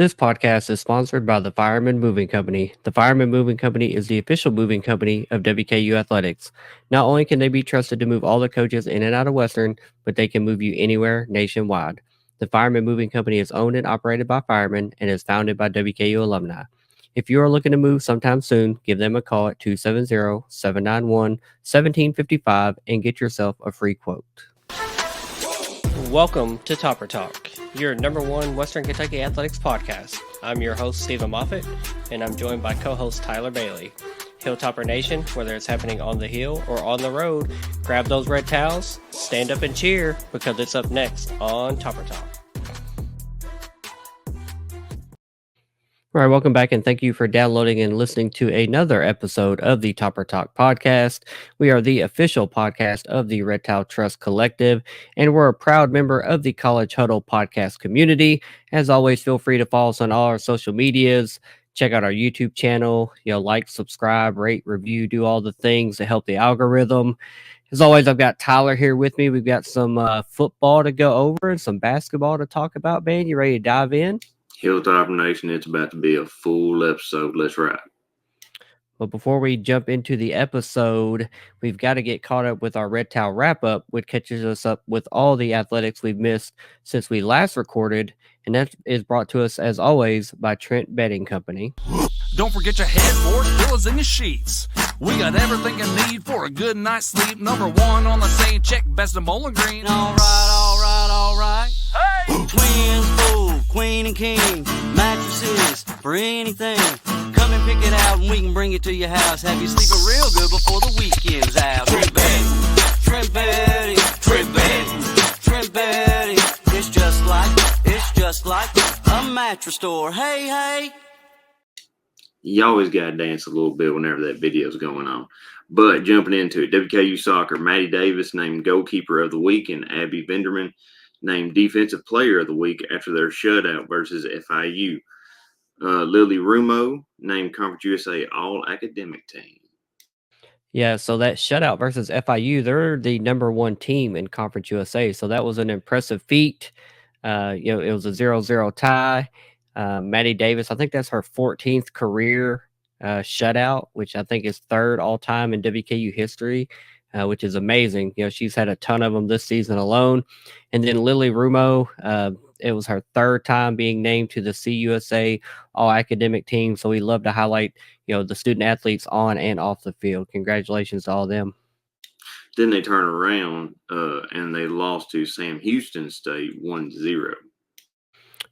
This podcast is sponsored by the Fireman Moving Company. The Fireman Moving Company is the official moving company of WKU Athletics. Not only can they be trusted to move all the coaches in and out of Western, but they can move you anywhere nationwide. The Fireman Moving Company is owned and operated by firemen and is founded by WKU alumni. If you are looking to move sometime soon, give them a call at 270-791-1755 and get yourself a free quote. Welcome to Topper Talk, your number one Western Kentucky athletics podcast. I'm your host, Stephen Moffitt, and I'm joined by co-host Tyler Bailey. Hilltopper Nation, whether it's happening on the hill or on the road, grab those red towels, stand up and cheer, because it's up next on Topper Talk. All right, welcome back, and thank you for downloading and listening to another episode of the Topper Talk podcast. We are the official podcast of the Red Towel Trust Collective, and we're a proud member of the College Huddle podcast community. As always, feel free to follow us on all our social medias. Check out our YouTube channel. Like, subscribe, rate, review, do all the things to help the algorithm. As always, I've got Tyler here with me. We've got some football to go over and some basketball to talk about. Man, you ready to dive in? Hilltopper Nation, it's about to be a full episode. Let's ride. But before we jump into the episode, we've got to get caught up with our Red Towel wrap-up, which catches us up with all the athletics we've missed since we last recorded, and that is brought to us, as always, by Trent Bedding Company. Don't forget your headboard, pillows, and your sheets. We got everything you need for a good night's sleep. Number one on the same check, best of Bowling Green. All right. Hey! Twin, full, queen, and king. Mattresses for anything. Come and pick it out and we can bring it to your house. Have you sleeping real good before the weekend's out. Trent Bedding. It's just like a mattress store. Hey. You always got to dance a little bit whenever that video's going on. But jumping into it, WKU soccer, Maddie Davis named goalkeeper of the week and Abby Vinderman named defensive player of the week after their shutout versus FIU. Lily Rumo named Conference USA All-Academic Team. Yeah, so that shutout versus FIU, they're the number one team in Conference USA. So that was an impressive feat. It was a 0-0 tie. Maddie Davis, I think that's her 14th career shutout, which I think is third all time in WKU history, which is amazing. She's had a ton of them this season alone. And then Lily Rumo, it was her third time being named to the CUSA All Academic Team. So we love to highlight, the student athletes on and off the field. Congratulations to all of them. Then they turn around and they lost to Sam Houston State 1-0.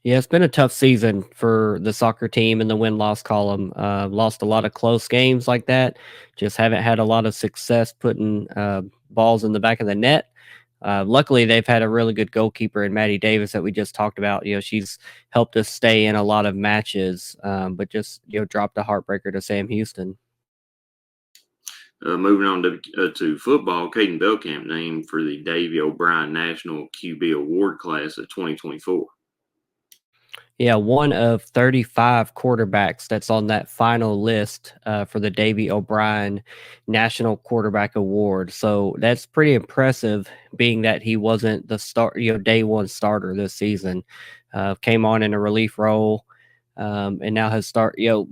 Yeah, it's been a tough season for the soccer team in the win-loss column. Lost a lot of close games like that. Just haven't had a lot of success putting balls in the back of the net. Luckily, they've had a really good goalkeeper in Maddie Davis that we just talked about. She's helped us stay in a lot of matches, but just dropped a heartbreaker to Sam Houston. Moving on to football, Caden Belkamp named for the Davey O'Brien National QB Award class of 2024. Yeah, one of 35 quarterbacks that's on that final list for the Davey O'Brien National Quarterback Award. So that's pretty impressive, being that he wasn't the day one starter this season. Came on in a relief role, and now has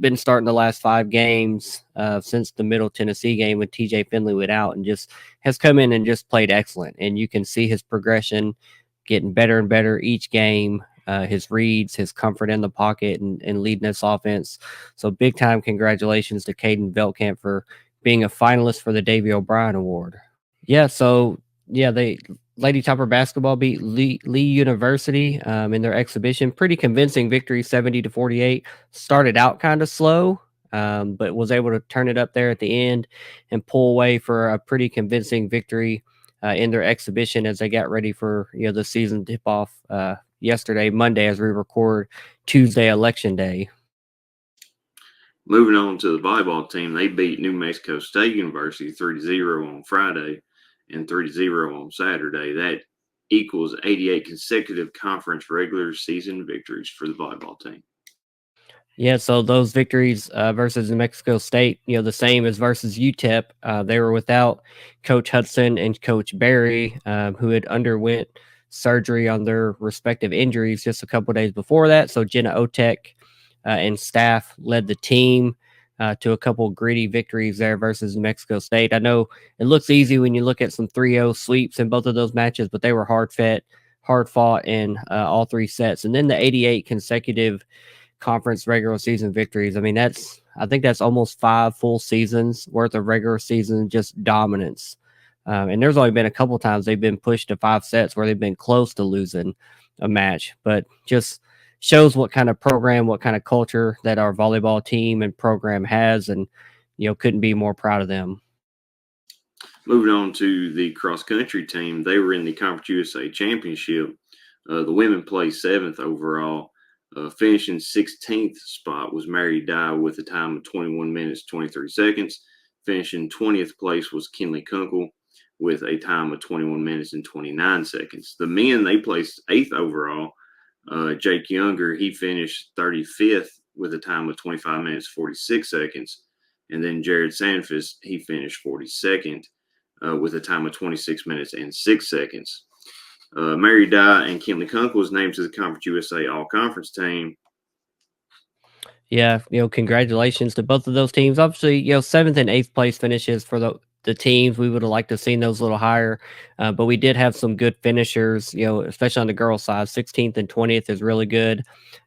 been starting the last 5 games since the Middle Tennessee game when TJ Finley went out, and just has come in and just played excellent. And you can see his progression getting better and better each game. His reads, his comfort in the pocket, and leading this offense. So big time congratulations to Caden Belkamp for being a finalist for the Davey O'Brien Award. Yeah, they Lady Topper basketball beat Lee University in their exhibition. Pretty convincing victory, 70-48. Started out kind of slow, but was able to turn it up there at the end and pull away for a pretty convincing victory in their exhibition as they got ready for the season tip-off yesterday, Monday, as we record Tuesday, Election Day. Moving on to the volleyball team, they beat New Mexico State University 3-0 on Friday and 3-0 on Saturday. That equals 88 consecutive conference regular season victories for the volleyball team. Yeah, so those victories versus New Mexico State, the same as versus UTEP. They were without Coach Hudson and Coach Barry, who had underwent surgery on their respective injuries just a couple days before that. So Jenna Otek and staff led the team to a couple gritty victories there versus New Mexico State. I know it looks easy when you look at some 3-0 sweeps in both of those matches, but they were hard fought in all 3 sets. And then the 88 consecutive conference regular season victories. I mean, I think that's almost 5 full seasons worth of regular season just dominance. And there's only been a couple times they've been pushed to 5 sets where they've been close to losing a match, but just shows what kind of program, what kind of culture that our volleyball team and program has, and couldn't be more proud of them. Moving on to the cross country team, they were in the Conference USA Championship. The women placed 7th overall. Finishing 16th spot was Mary Dye with a time of 21 minutes 23 seconds. Finishing 20th place was Kinley Kunkel with a time of 21 minutes and 29 seconds. The men, they placed 8th overall. Jake Younger, he finished 35th with a time of 25 minutes 46 seconds. And then Jared Sanfis, he finished 42nd with a time of 26 minutes and 6 seconds. Mary Dye and Kinley Kunkel was named to the Conference USA All-Conference team. Yeah, congratulations to both of those teams. Obviously, 7th and 8th place finishes for the teams. We would have liked to have seen those a little higher, but we did have some good finishers, especially on the girls' side. 16th and 20th is really good.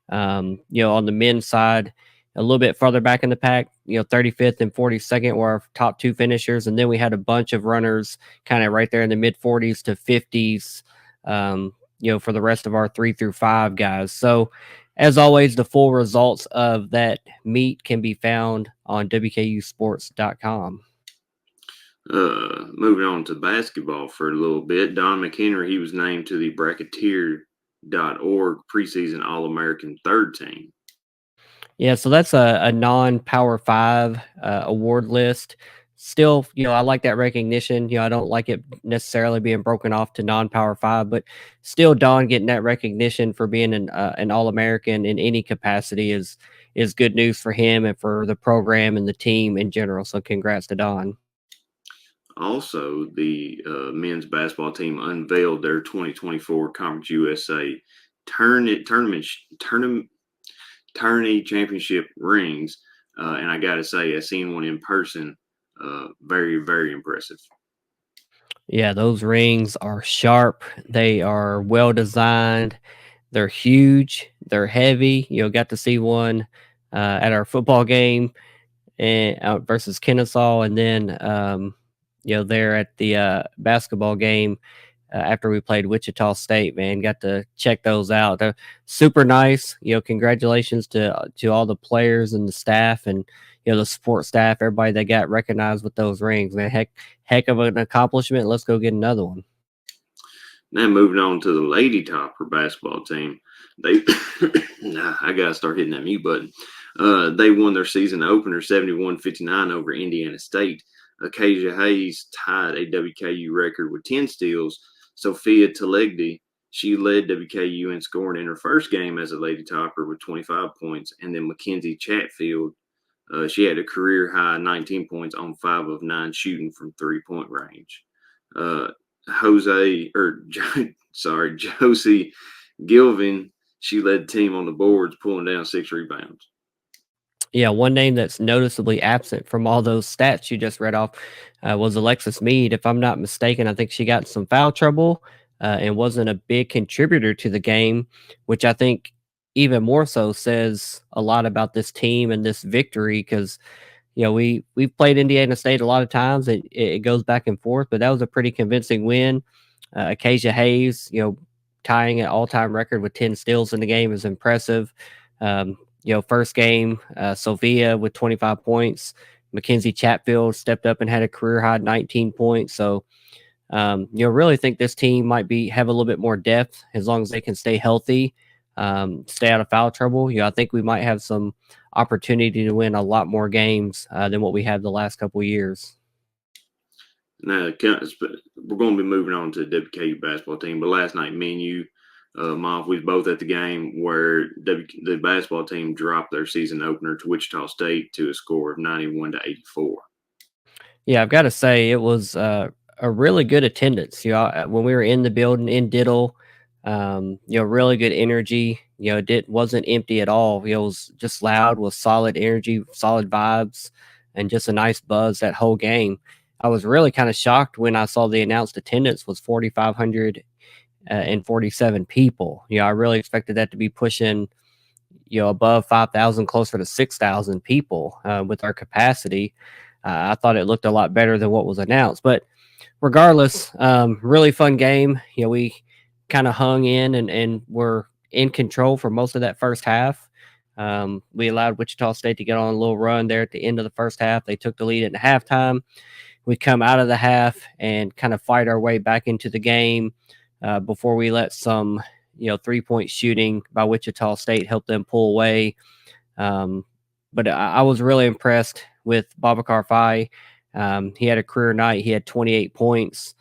On the men's side, a little bit farther back in the pack, 35th and 42nd were our top 2 finishers. And then we had a bunch of runners kind of right there in the mid 40s to 50s, for the rest of our 3 through 5 guys. So as always, the full results of that meet can be found on WKUsports.com. Moving on to basketball for a little bit, Don McHenry, he was named to the Bracketeer.org preseason All-American 3rd team. Yeah, so that's a non-Power 5 award list. Still, I like that recognition. I don't like it necessarily being broken off to non-Power 5, but still, Don getting that recognition for being an All-American in any capacity is good news for him and for the program and the team in general. So congrats to Don. Also, the men's basketball team unveiled their 2024 Conference USA tourney championship rings, and I got to say, I seen one in person. Very, very impressive. Yeah, those rings are sharp. They are well designed. They're huge. They're heavy. Got to see one at our football game and versus Kennesaw, and then there at the basketball game after we played Wichita State. Man, got to check those out. They're super nice. Congratulations to all the players and the staff and the support staff, everybody that got recognized with those rings. Man, heck of an accomplishment. Let's go get another one. Now moving on to the Lady Topper basketball team, they I gotta start hitting that mute button. They won their season opener 71-59 over Indiana State. Acacia Hayes tied a WKU record with 10 steals. Sophia Telegdi, she led WKU in scoring in her first game as a Lady Topper with 25 points. And then Mackenzie Chatfield, she had a career high 19 points on 5 of 9 shooting from 3-point range. Josie Gilvin, she led the team on the boards, pulling down 6 rebounds. Yeah, one name that's noticeably absent from all those stats you just read off was Alexis Mead. If I'm not mistaken, I think she got some foul trouble and wasn't a big contributor to the game, which I think even more so says a lot about this team and this victory because, we've played Indiana State a lot of times. It goes back and forth, but that was a pretty convincing win. Acacia Hayes, tying an all-time record with 10 steals in the game is impressive. First game, Sophia with 25 points. Mackenzie Chatfield stepped up and had a career high 19 points. So, really think this team might have a little bit more depth as long as they can stay healthy, stay out of foul trouble. I think we might have some opportunity to win a lot more games than what we had the last couple of years. Now, we're going to be moving on to the WKU basketball team, but last night, me and you, Mom, we was both at the game where the basketball team dropped their season opener to Wichita State to a score of 91-84. Yeah, I've got to say it was a really good attendance. When we were in the building in Diddle, Really good energy. It wasn't empty at all. It was just loud with solid energy, solid vibes, and just a nice buzz that whole game. I was really kind of shocked when I saw the announced attendance was 4,500 and 47 people. I really expected that to be pushing, above 5,000, closer to 6,000 people with our capacity. I thought it looked a lot better than what was announced, but regardless, really fun game. We kind of hung in and were in control for most of that first half. We allowed Wichita State to get on a little run there at the end of the first half. They took the lead at halftime. We come out of the half and kind of fight our way back into the game before we let some, 3-point shooting by Wichita State help them pull away. But I was really impressed with Babacar Faye. He had a career night. He had 28 points,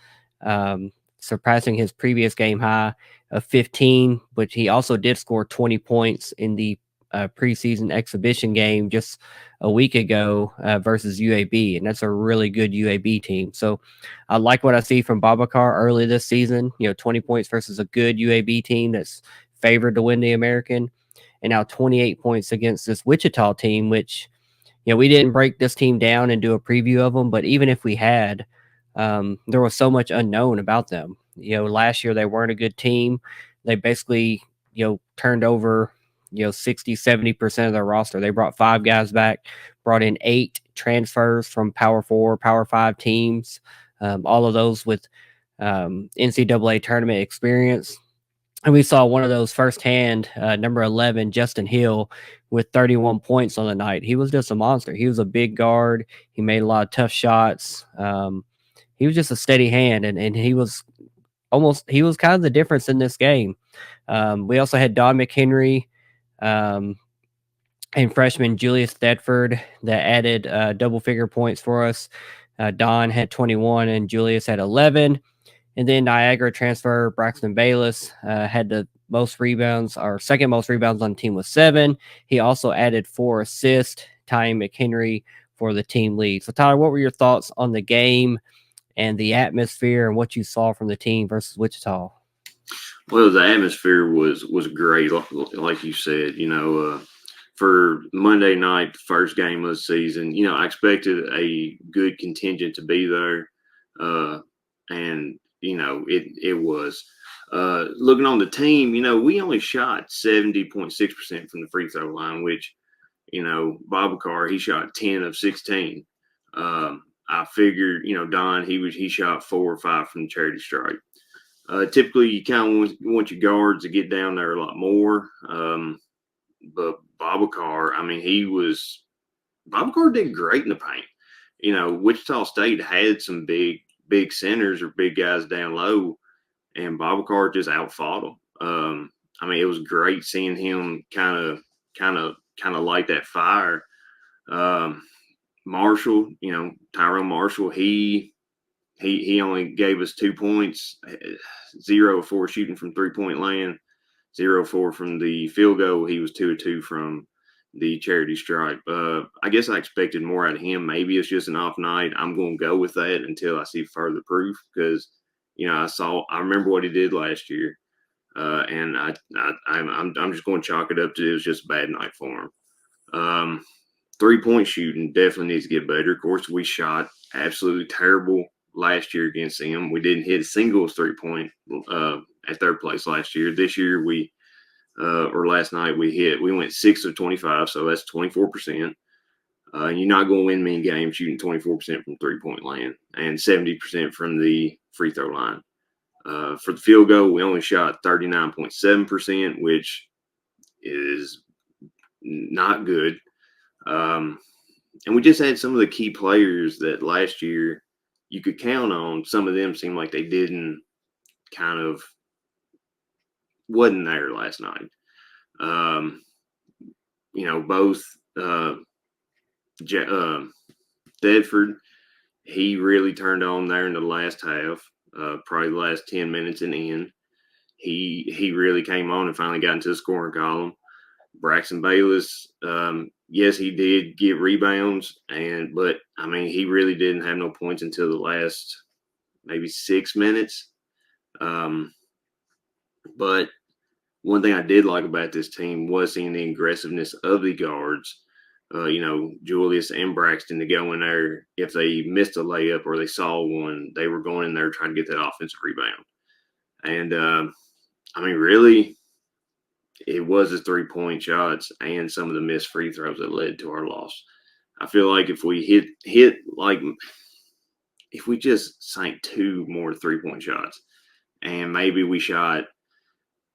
surpassing his previous game high of 15, but he also did score 20 points in the preseason exhibition game just a week ago versus UAB, and that's a really good UAB team. So I like what I see from Babacar early this season. 20 points versus a good UAB team that's favored to win the American, and now 28 points against this Wichita team, which we didn't break this team down and do a preview of them, but even if we had, there was so much unknown about them. Last year they weren't a good team. They basically, turned over, 60, 70% of their roster. They brought 5 guys back, brought in 8 transfers from Power 4, Power 5 teams, all of those with NCAA tournament experience. And we saw one of those firsthand, number 11, Justin Hill, with 31 points on the night. He was just a monster. He was a big guard. He made a lot of tough shots. He was just a steady hand, and he was kind of the difference in this game. We also had Don McHenry and freshman Julius Thedford that added double-figure points for us. Don had 21 and Julius had 11. And then Niagara transfer Braxton Bayless had the most rebounds, or second most rebounds on the team with 7. He also added 4 assists, tying McHenry for the team lead. So, Tyler, what were your thoughts on the game and the atmosphere and what you saw from the team versus Wichita? Well, the atmosphere was great, like you said. For Monday night, the first game of the season, I expected a good contingent to be there, and it was. Looking on the team, we only shot 70.6% from the free throw line, which, Babacar, he shot 10 of 16. I figured, Don, he shot 4 or 5 from the charity stripe. Typically, you kind of want your guards to get down there a lot more. But Babacar, Babacar did great in the paint. Wichita State had some big centers or big guys down low, and Babacar just outfought them. It was great seeing him kind of light that fire. Marshall, Tyrone Marshall, he only gave us 2 points, 0 of 4 shooting from 3-point land, 0 of 4 from the field goal. He was 2 of 2 from the charity stripe. I guess I expected more out of him. Maybe it's just an off night. I'm going to go with that until I see further proof, because I remember what he did last year, and I'm just going to chalk it up to it was just a bad night for him. 3-point shooting definitely needs to get better. Of course, we shot absolutely terrible last year against them. We didn't hit a single 3-point at third place last year. This year last night we went 6 of 25, so that's 24%. You're not going to win many games shooting 24% from 3-point land and 70% from the free throw line. For the field goal, we only shot 39.7%, which is not good. And we just had some of the key players that last year you could count on. Some of them seemed like they wasn't there last night. Both Thedford, he really turned on there in the last half, probably the last 10 minutes in the end. He really came on and finally got into the scoring column. Braxton Bayless, yes, he did get rebounds, but he really didn't have no points until the last maybe 6 minutes. But one thing I did like about this team was seeing the aggressiveness of the guards. Julius and Braxton to go in there. If they missed a layup or they saw one, they were going in there trying to get that offensive rebound. And really, it was the 3-point shots and some of the missed free throws that led to our loss. I feel like if we if we just sank 2 more 3-point shots and maybe we shot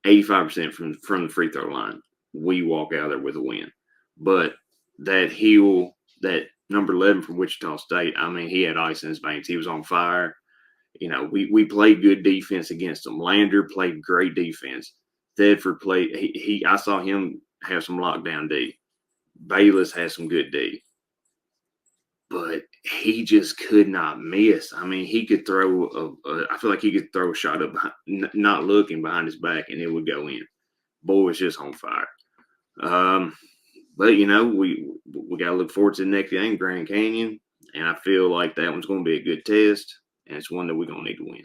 85% from the free throw line, we walk out there with a win. But that number 11 from Wichita State, he had ice in his veins. He was on fire. We played good defense against him. Lander played great defense. Thedford played. I saw him have some lockdown D. Bayless has some good D. But he just could not miss. He could throw I feel like he could throw a shot up, not looking behind his back, and it would go in. Boy was just on fire. But we got to look forward to the next game, Grand Canyon, and I feel like that one's going to be a good test, and it's one that we're going to need to win.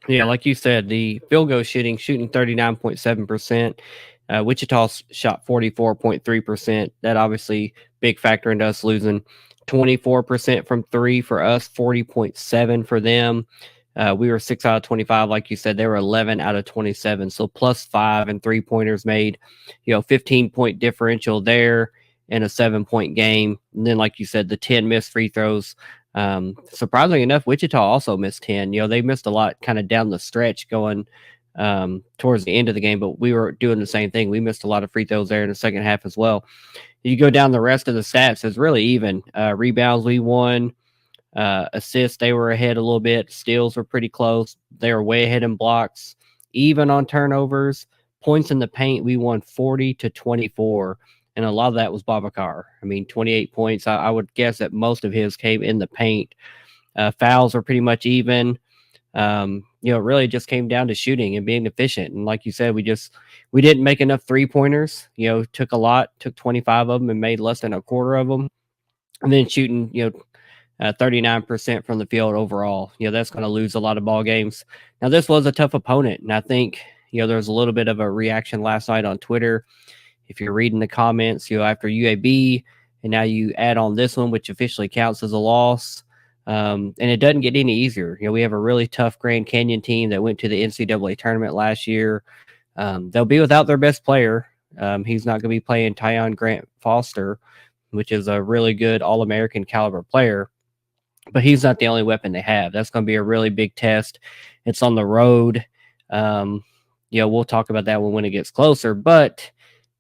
Yeah, like you said, the field goal shooting 39.7%. Wichita shot 44.3%. That obviously big factor into us losing. 24% from 3 for us, 40.7 for them. We were 6 out of 25, like you said. They were 11 out of 27, so +5 and 3-pointers made. 15-point differential there in a 7-point game. And then, like you said, the 10 missed free throws. Surprisingly enough, Wichita also missed 10. They missed a lot kind of down the stretch going towards the end of the game, but we were doing the same thing. We missed a lot of free throws there in the second half as well. You go down the rest of the stats, it's really even. Rebounds, we won. Assists, they were ahead a little bit. Steals were pretty close. They were way ahead in blocks. Even on turnovers. Points in the paint, we won 40-24. And a lot of that was Babacar. 28 points. I would guess that most of his came in the paint. Fouls are pretty much even. It really just came down to shooting and being efficient. And like you said, we didn't make enough 3-pointers. Took 25 of them and made less than a quarter of them. And then shooting, 39% from the field overall. That's going to lose a lot of ball games. Now, this was a tough opponent, and I think there was a little bit of a reaction last night on Twitter. If you're reading the comments, after UAB, and now you add on this one, which officially counts as a loss, and it doesn't get any easier. We have a really tough Grand Canyon team that went to the NCAA tournament last year. They'll be without their best player. He's not going to be playing Tyon Grant Foster, which is a really good All-American caliber player. But he's not the only weapon they have. That's going to be a really big test. It's on the road. We'll talk about that one when it gets closer. But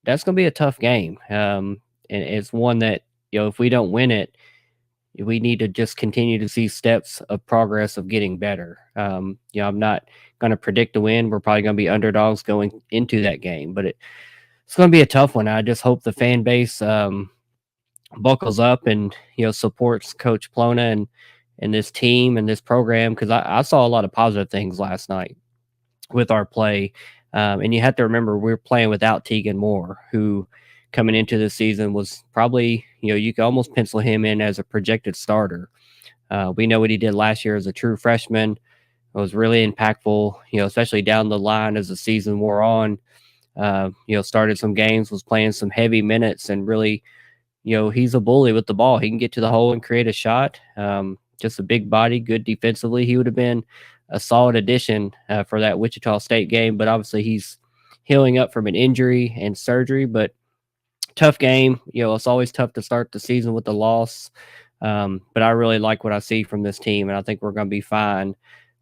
that's going to be a tough game. And it's one that, if we don't win it, we need to just continue to see steps of progress of getting better. I'm not going to predict a win. We're probably going to be underdogs going into that game. But it's going to be a tough one. I just hope the fan base buckles up and supports Coach Plona and this team and this program, because I saw a lot of positive things last night with our play, and you have to remember we're playing without Tegan Moore, who coming into the season was probably you could almost pencil him in as a projected starter. We know what he did last year as a true freshman. It was really impactful, especially down the line as the season wore on. Started some games, was playing some heavy minutes, and really he's a bully with the ball. He can get to the hole and create a shot. Just a big body, good defensively. He would have been a solid addition for that Wichita State game, but obviously he's healing up from an injury and surgery. But tough game. It's always tough to start the season with a loss. But I really like what I see from this team, and I think we're going to be fine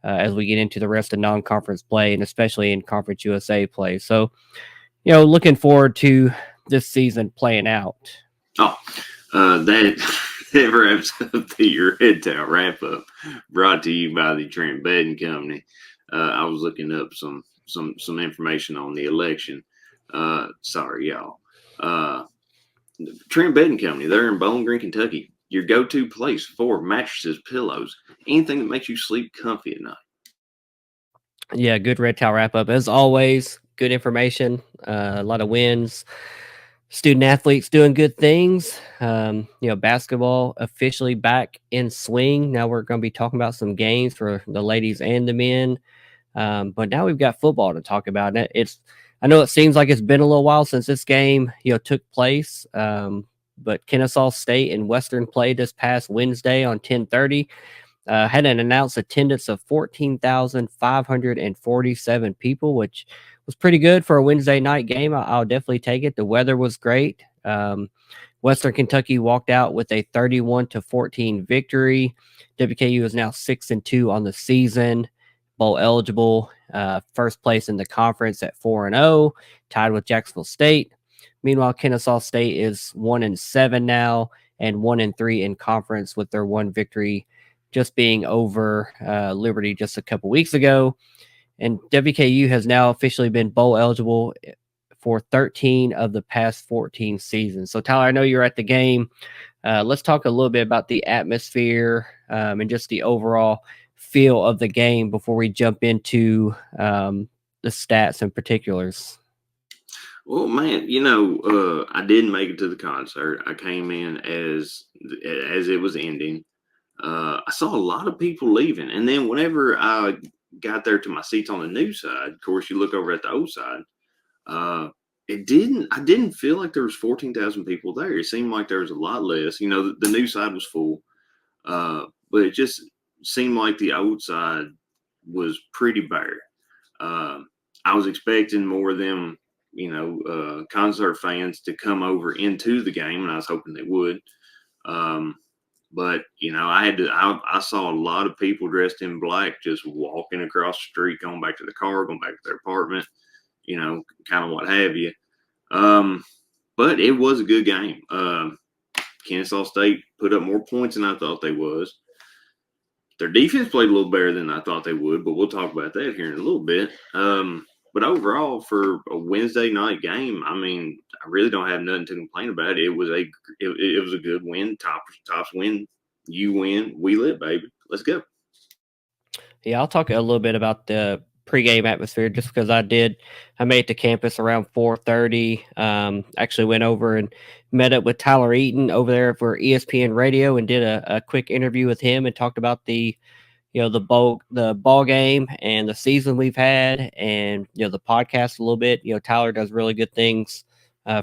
as we get into the rest of non-conference play, and especially in Conference USA play. So, looking forward to this season playing out. That wraps up your head towel wrap up, brought to you by the Trent Bedding Company. I was looking up some information on the election. Sorry, y'all. Trent Bedding Company, they're in Bowling Green, Kentucky. Your go-to place for mattresses, pillows, anything that makes you sleep comfy at night. Yeah, good red towel wrap up as always. Good information, a lot of wins. Student athletes doing good things. Basketball officially back in swing. Now we're going to be talking about some games for the ladies and the men. But now we've got football to talk about. And I know it seems like it's been a little while since this game, took place. But Kennesaw State and Western played this past Wednesday on 10:30. Had an announced attendance of 14,547 people, which was pretty good for a Wednesday night game. I'll definitely take it. The weather was great. Western Kentucky walked out with a 31-14 victory. WKU is now 6-2 on the season, bowl eligible, first place in the conference at 4-0, tied with Jacksonville State. Meanwhile, Kennesaw State is 1-7 now and 1-3 in conference with their one victory just being over Liberty just a couple weeks ago. And WKU has now officially been bowl eligible for 13 of the past 14 seasons. So, Tyler, I know you're at the game. Let's talk a little bit about the atmosphere and just the overall feel of the game before we jump into the stats and particulars. Well, man, I didn't make it to the concert. I came in as it was ending. I saw a lot of people leaving. And then whenever I got there to my seats on the new side, of course, you look over at the old side, I didn't feel like there was 14,000 people there. It seemed like there was a lot less. The new side was full, but it just seemed like the old side was pretty bare. I was expecting more of them, concert fans to come over into the game, and I was hoping they would. But I saw a lot of people dressed in black just walking across the street, going back to the car, going back to their apartment, kind of what have you. But it was a good game. Kennesaw State put up more points than I thought they was. Their defense played a little better than I thought they would, but we'll talk about that here in a little bit. But overall, for a Wednesday night game, I mean, I really don't have nothing to complain about. It was a good win. Tops win. You win. We live, baby. Let's go. Yeah, I'll talk a little bit about the pregame atmosphere just because I made it to campus around 4:30. Actually went over and met up with Tyler Eaton over there for ESPN Radio and did a quick interview with him and talked about the ball game and the season we've had and, the podcast a little bit. Tyler does really good things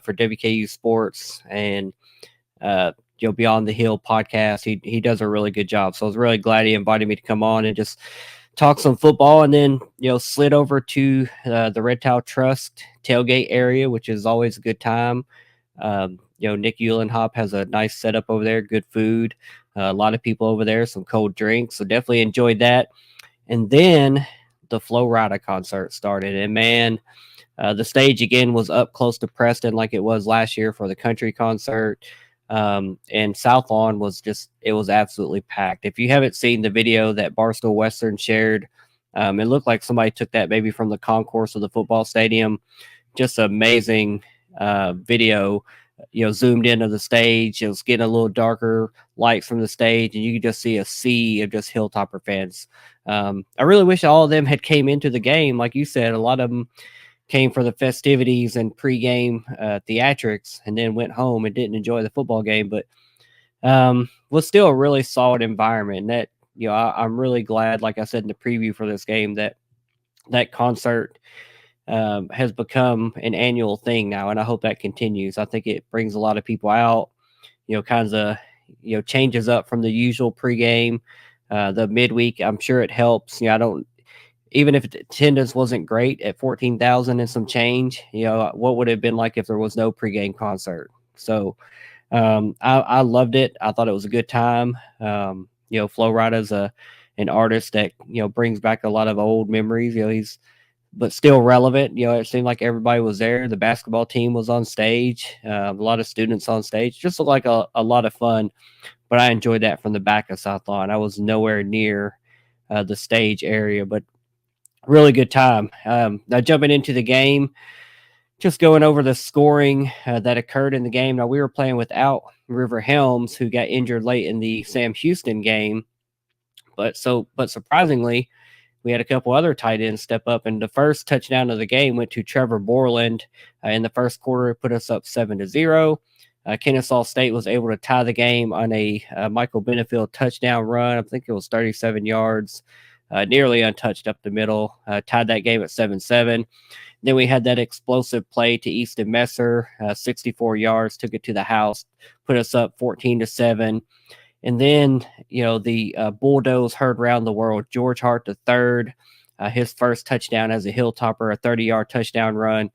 for WKU Sports and, Beyond the Hill podcast. He does a really good job. So I was really glad he invited me to come on and just talk some football, and then, slid over to the Red Towel Trust tailgate area, which is always a good time. Nick Eulenhop has a nice setup over there, good food. A lot of people over there, some cold drinks. So definitely enjoyed that. And then the Flo Rida concert started. And man, the stage again was up close to Preston like it was last year for the country concert. And South Lawn was it was absolutely packed. If you haven't seen the video that Barstool Western shared, it looked like somebody took that maybe from the concourse of the football stadium. Just amazing video. Zoomed into the stage. It was getting a little darker lights from the stage, and you could just see a sea of just Hilltopper fans. I really wish all of them had came into the game. Like you said, a lot of them came for the festivities and pregame theatrics and then went home and didn't enjoy the football game, but was still a really solid environment. And that, I'm really glad, like I said in the preview for this game, that concert has become an annual thing now, and I hope that continues. I think it brings a lot of people out, kinds of, changes up from the usual pregame, the midweek. I'm sure it helps. Even if attendance wasn't great at 14,000 and some change, what would it have been like if there was no pregame concert? So I loved it. I thought it was a good time. Flo Rida is an artist that, brings back a lot of old memories. But still relevant. It seemed like everybody was there. The basketball team was on stage, a lot of students on stage. Just looked like a lot of fun. But I enjoyed that from the back of South Lawn. I was nowhere near the stage area, but really good time. Now jumping into the game, just going over the scoring that occurred in the game. Now we were playing without River Helms, who got injured late in the Sam Houston game. But surprisingly, we had a couple other tight ends step up, and the first touchdown of the game went to Trevor Borland in the first quarter. It put us up 7-0. Kennesaw State was able to tie the game on a Michael Benefield touchdown run. I think it was 37 yards. nearly untouched up the middle, tied that game at 7-7. Then we had that explosive play to Easton Messer, 64 yards, took it to the house, put us up 14-7. And then, the bulldoze heard round the world. George Hart III, his first touchdown as a Hilltopper, a 30-yard touchdown run.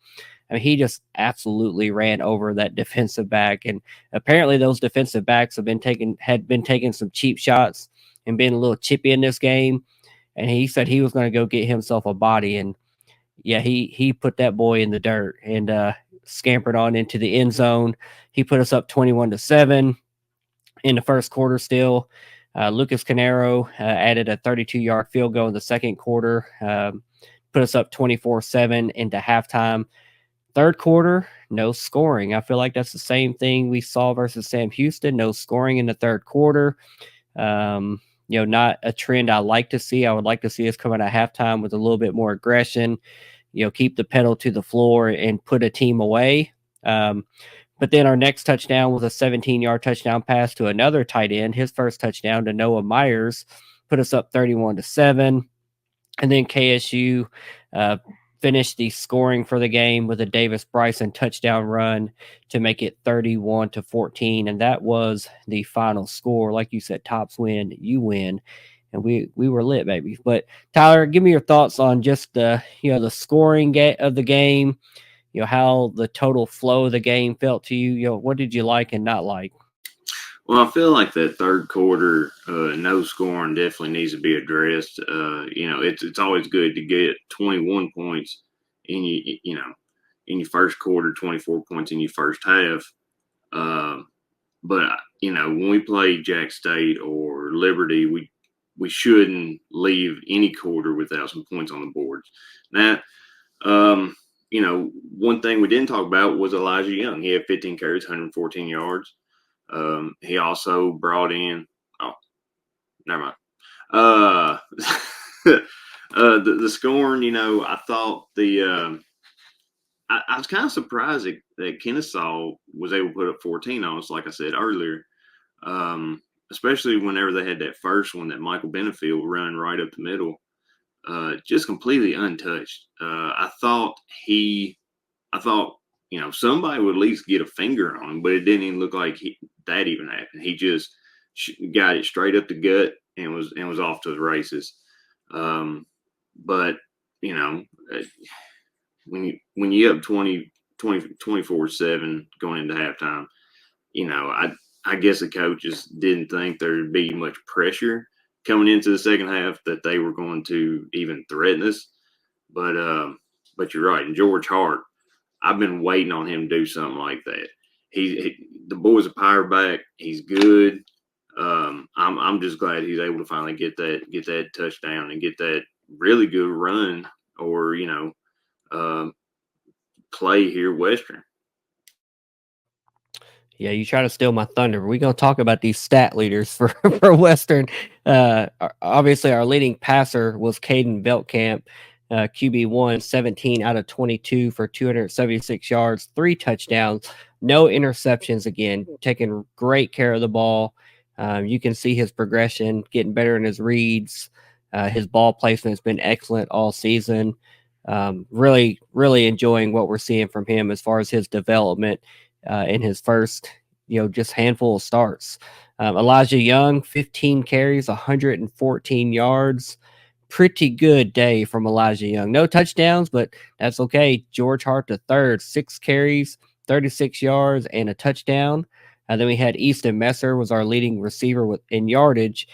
I mean, he just absolutely ran over that defensive back. And apparently those defensive backs had been taking some cheap shots and been a little chippy in this game. And he said he was going to go get himself a body. And yeah, he put that boy in the dirt and scampered on into the end zone. He put us up 21-7 in the first quarter still. Lucas Canero added a 32-yard field goal in the second quarter, put us up 24-7 into halftime. Third quarter, no scoring. I feel like that's the same thing we saw versus Sam Houston. No scoring in the third quarter. Not a trend I like to see. I would like to see us come out at halftime with a little bit more aggression, keep the pedal to the floor and put a team away. But then our next touchdown was a 17-yard touchdown pass to another tight end. His first touchdown to Noah Myers put us up 31-7. And then KSU finished the scoring for the game with a Davis Bryson touchdown run to make it 31-14. And that was the final score. Like you said, Tops win, you win. And we were lit, baby. But Tyler, give me your thoughts on just the scoring of the game, how the total flow of the game felt to you. What did you like and not like? Well, I feel like that third quarter, no scoring definitely needs to be addressed. It's always good to get 21 points in your first quarter, 24 points in your first half. But when we play Jack State or Liberty, we shouldn't leave any quarter without some points on the boards. Now, one thing we didn't talk about was Elijah Young. He had 15 carries, 114 yards. He also brought in never mind. The scoring, I thought I was kind of surprised that Kennesaw was able to put up 14 on us, like I said earlier. Especially whenever they had that first one that Michael Benefield run right up the middle, just completely untouched. I thought somebody would at least get a finger on him, but it didn't even look like that even happened. He just got it straight up the gut and was off to the races. But when you up 24-7 going into halftime, I guess the coaches didn't think there'd be much pressure coming into the second half that they were going to even threaten us. But you're right. And George Hart, I've been waiting on him to do something like that. The boy's a power back. He's good. I'm just glad he's able to finally get that touchdown and get that really good run or play here Western. Yeah, you try to steal my thunder. We're going to talk about these stat leaders for Western. Obviously, our leading passer was Caden Beltkamp, QB1, 17 out of 22 for 276 yards, 3 touchdowns, no interceptions again, taking great care of the ball. You can see his progression, getting better in his reads. His ball placement has been excellent all season. Really, really enjoying what we're seeing from him as far as his development in his first, just handful of starts. Elijah Young, 15 carries, 114 yards. Pretty good day from Elijah Young. No touchdowns, but that's okay. George Hart III, 6 carries, 36 yards, and a touchdown. Then we had Easton Messer was our leading receiver in yardage,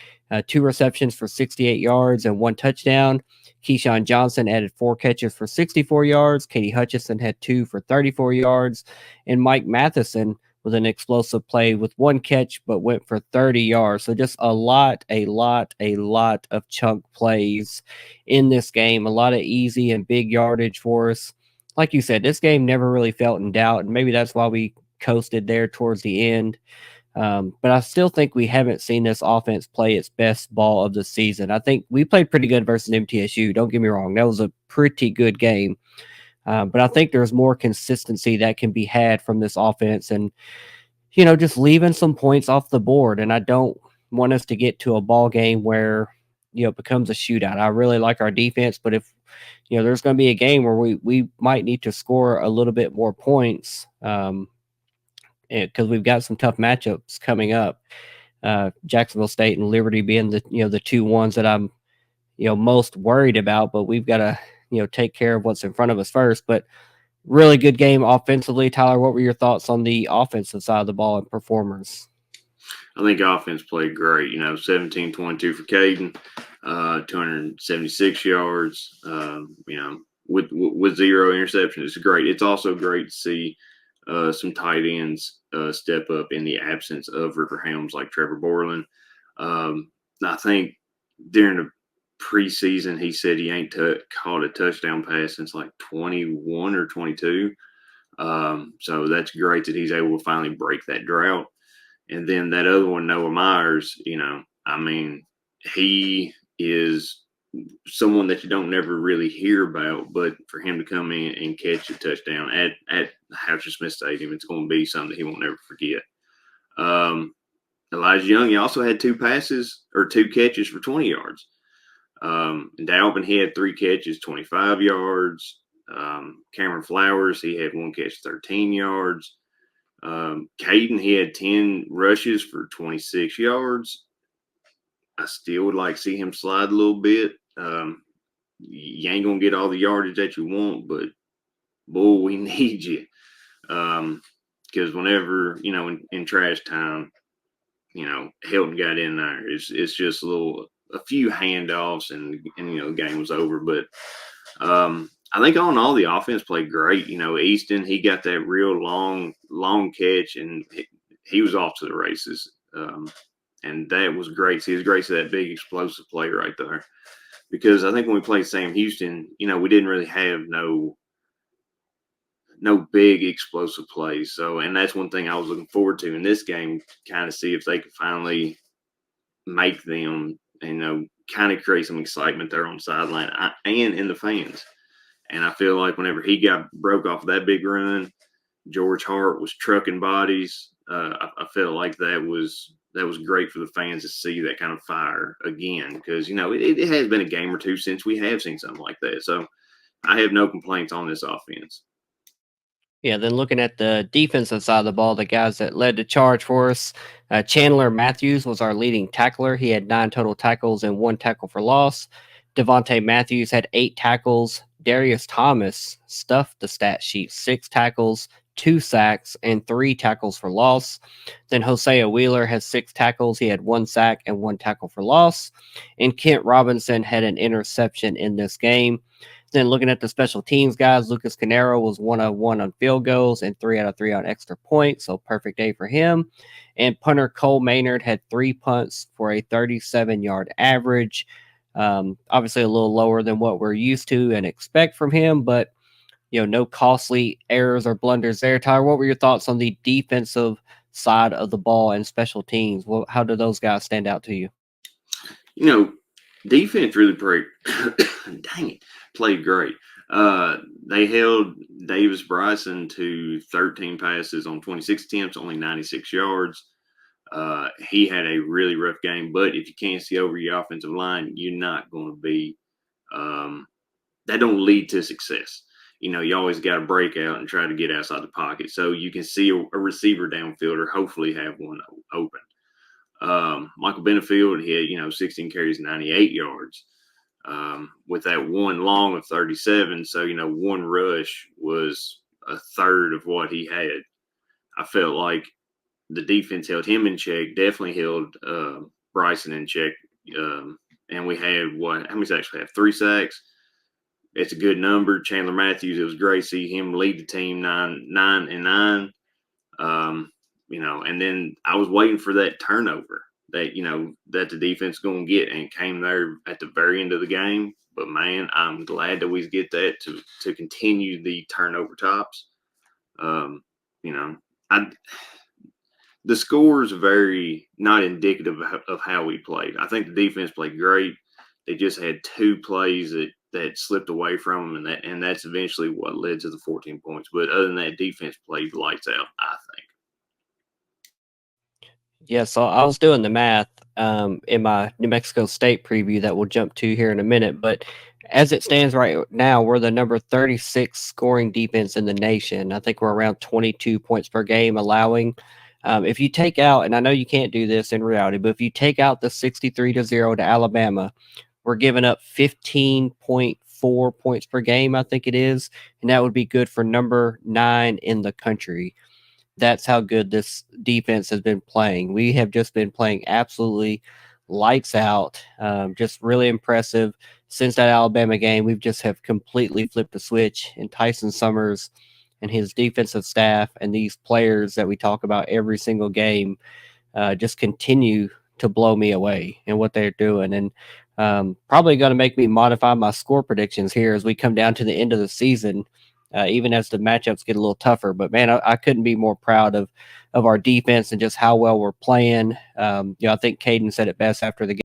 2 receptions for 68 yards and 1 touchdown. Keyshawn Johnson added 4 catches for 64 yards. Katie Hutchison had 2 for 34 yards. And Mike Matheson with an explosive play with 1 catch, but went for 30 yards. So just a lot of chunk plays in this game. A lot of easy and big yardage for us. Like you said, this game never really felt in doubt, and maybe that's why we coasted there towards the end. But I still think we haven't seen this offense play its best ball of the season. I think we played pretty good versus MTSU. Don't get me wrong. That was a pretty good game. But I think there's more consistency that can be had from this offense and, just leaving some points off the board. And I don't want us to get to a ball game where, becomes a shootout. I really like our defense, but if there's going to be a game where we might need to score a little bit more points, because we've got some tough matchups coming up. Jacksonville State and Liberty being the two ones that I'm most worried about, but we've got to take care of what's in front of us first. But really good game offensively. Tyler, what were your thoughts on the offensive side of the ball and performers? I think offense played great. 17-22 for Caden, 276 yards. With 0 interceptions, it's great. It's also great to see some tight ends step up in the absence of River Helms like Trevor Borland. I think during the preseason, he said he ain't caught a touchdown pass since like 21 or 22. So that's great that he's able to finally break that drought. And then that other one, Noah Myers, he is someone that you don't never really hear about, but for him to come in and catch a touchdown at Hatcher Smith Stadium, it's going to be something that he won't never forget. Elijah Young, he also had 2 catches for 20 yards. Dalvin, he had 3 catches, 25 yards. Cameron Flowers, he had 1 catch, 13 yards. Caden, he had 10 rushes for 26 yards. I still would like to see him slide a little bit. You ain't going to get all the yardage that you want, but, boy, we need you. Because whenever, in trash time, Hilton got in there. It's just a few handoffs and the game was over. But I think all in all, the offense played great. Easton, he got that real long catch, and he was off to the races. And that was great. He was great to that big explosive play right there. Because I think when we played Sam Houston, we didn't really have no big explosive plays. So, and that's one thing I was looking forward to in this game, kind of see if they could finally make them, kind of create some excitement there on the sideline and in the fans. And I feel like whenever he broke off that big run, George Hart was trucking bodies. I felt like that was great for the fans to see that kind of fire again, because it has been a game or two since we have seen something like that. So I have no complaints on this offense. Yeah, then looking at the defensive side of the ball, the guys that led the charge for us, Chandler Matthews was our leading tackler. He had 9 total tackles and 1 tackle for loss. Devontae Matthews had 8 tackles. Darius Thomas stuffed the stat sheet, 6 tackles, 2 sacks, and 3 tackles for loss. Then Hosea Wheeler has 6 tackles. He had 1 sack and 1 tackle for loss. And Kent Robinson had an interception in this game. Then looking at the special teams guys, Lucas Canero was 1 of 1 on field goals and 3 out of 3 on extra points. So perfect day for him. And punter Cole Maynard had 3 punts for a 37-yard average. Obviously a little lower than what we're used to and expect from him, but no costly errors or blunders there. Tyler, what were your thoughts on the defensive side of the ball and special teams? How do those guys stand out to you? Defense really played great. They held Davis Bryson to 13 passes on 26 attempts, only 96 yards. He had a really rough game, but if you can't see over your offensive line, you're not going to be that don't lead to success. You always got to break out and try to get outside the pocket so you can see a receiver downfield or hopefully have one open. Michael Benefield, he had 16 carries, 98 yards. With that one long of 37, so one rush was a third of what he had. I felt like the defense held him in check, definitely held Bryson in check. And we had how many sacks we have? 3 sacks. It's a good number. Chandler Matthews, it was great to see him lead the team 9-9. And then I was waiting for that turnover that that the defense is going to get, and it came there at the very end of the game. But man, I'm glad that we get that to continue the turnover tops. The scores are very not indicative of how we played. I think the defense played great. They just had 2 plays that slipped away from them, and that's eventually what led to the 14 points. But other than that, defense played lights out, I think. Yeah, so I was doing the math. in my New Mexico State preview that we'll jump to here in a minute. But as it stands right now, we're the number 36 scoring defense in the nation. I think we're around 22 points per game allowing. If you take out, and I know you can't do this in reality, but if you take out the 63-0 to Alabama, we're giving up 15.4 points per game, I think it is. And that would be good for number 9 in the country. That's how good this defense has been playing. We have just been playing absolutely lights out, just really impressive. Since that Alabama game, we've just have completely flipped the switch. And Tyson Summers and his defensive staff and these players that we talk about every single game just continue to blow me away in what they're doing. And probably going to make me modify my score predictions here as we come down to the end of the season. Even as the matchups get a little tougher. But, man, I couldn't be more proud of our defense and just how well we're playing. I think Caden said it best after the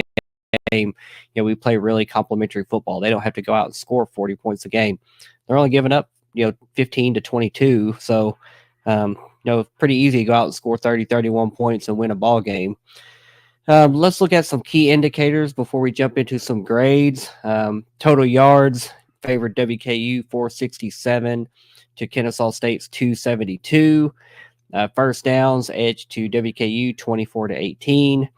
game. We play really complimentary football. They don't have to go out and score 40 points a game. They're only giving up, 15 to 22. So, pretty easy to go out and score 30, 31 points and win a ball game. Let's look at some key indicators before we jump into some grades. Total yards. Favored WKU 467 to Kennesaw State's 272. First downs edge to WKU 24 to 18.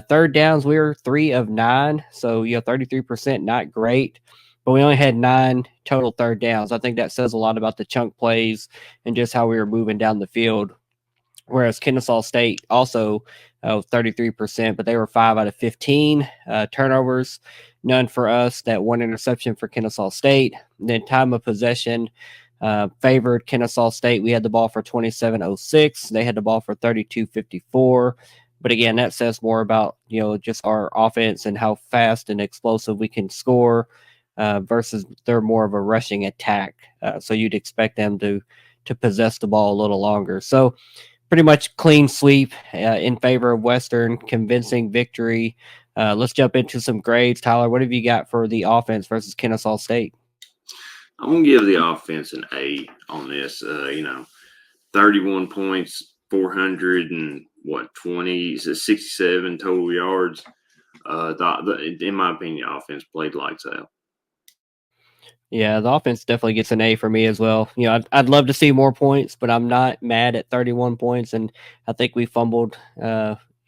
Third downs, we were 3 of 9, so 33%, not great, but we only had 9 total third downs. I think that says a lot about the chunk plays and just how we were moving down the field. Whereas Kennesaw State also 33%, but they were 5 out of 15 turnovers. None for us. That one interception for Kennesaw State. And then time of possession favored Kennesaw State. We had the ball for 27:06. They had the ball for 32:54. But again, that says more about just our offense and how fast and explosive we can score versus they're more of a rushing attack. So you'd expect them to possess the ball a little longer. So pretty much clean sweep in favor of Western, convincing victory. Let's jump into some grades. Tyler, what have you got for the offense versus Kennesaw State? I'm going to give the offense an A on this. 31 points, 67 total yards. In my opinion, the offense played lights out. Yeah, the offense definitely gets an A for me as well. I'd love to see more points, but I'm not mad at 31 points. And I think we fumbled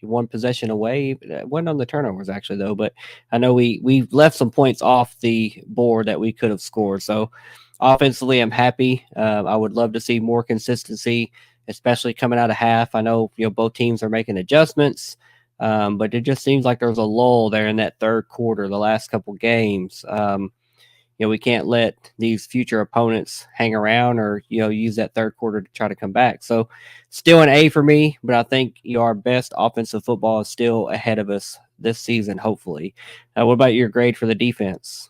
one possession away. It wasn't on the turnovers, actually, though. But I know we left some points off the board that we could have scored. So offensively, I'm happy. I would love to see more consistency, especially coming out of half. I know both teams are making adjustments, but it just seems like there was a lull there in that third quarter, the last couple games. We can't let these future opponents hang around or, use that third quarter to try to come back. So still an A for me, but I think our best offensive football is still ahead of us this season, hopefully. What about your grade for the defense?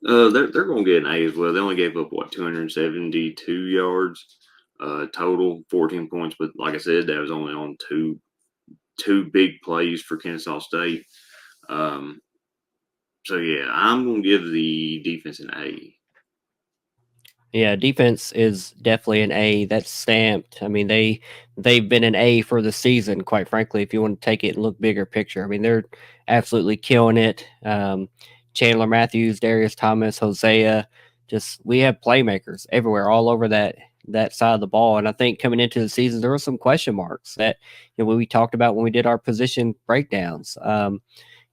They're going to get an A as well. They only gave up, 272 yards total, 14 points. But like I said, that was only on two big plays for Kennesaw State. So, yeah, I'm going to give the defense an A. Yeah, defense is definitely an A. That's stamped. I mean, they've been an A for the season, quite frankly, if you want to take it and look bigger picture. I mean, they're absolutely killing it. Chandler Matthews, Darius Thomas, Hosea, we have playmakers everywhere, all over that side of the ball. And I think coming into the season, there were some question marks that we talked about when we did our position breakdowns.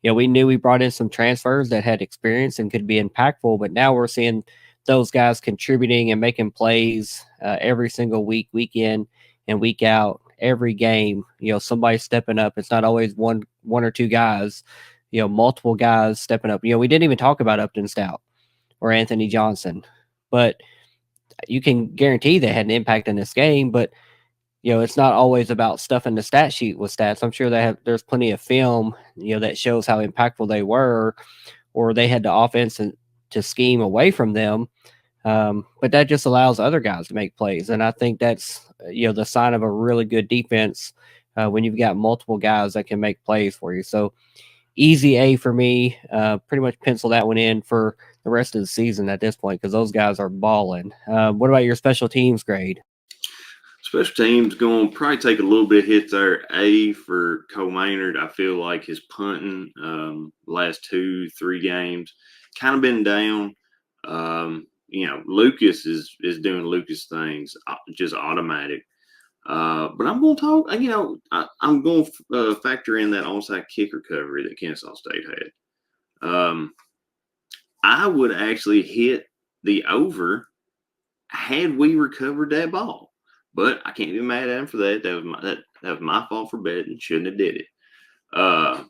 We knew we brought in some transfers that had experience and could be impactful, but now we're seeing those guys contributing and making plays every single week, week in and week out, every game. Somebody stepping up. It's not always one or two guys. Multiple guys stepping up. We didn't even talk about Upton Stout or Anthony Johnson, but you can guarantee they had an impact in this game. But it's not always about stuffing the stat sheet with stats. I'm sure there's plenty of film, that shows how impactful they were, or they had the offense to scheme away from them. But that just allows other guys to make plays. And I think that's, the sign of a really good defense when you've got multiple guys that can make plays for you. So easy A for me. Pretty much pencil that one in for the rest of the season at this point because those guys are balling. What about your special teams grade? Special teams going to probably take a little bit of hit there. A for Cole Maynard. I feel like his punting last 2-3 games kind of been down. Lucas is doing Lucas things, just automatic. But I'm going to talk, I'm going to factor in that onside kick recovery that Kennesaw State had. I would actually hit the over had we recovered that ball. But I can't be mad at him for that. That was my fault for betting. Shouldn't have did it. But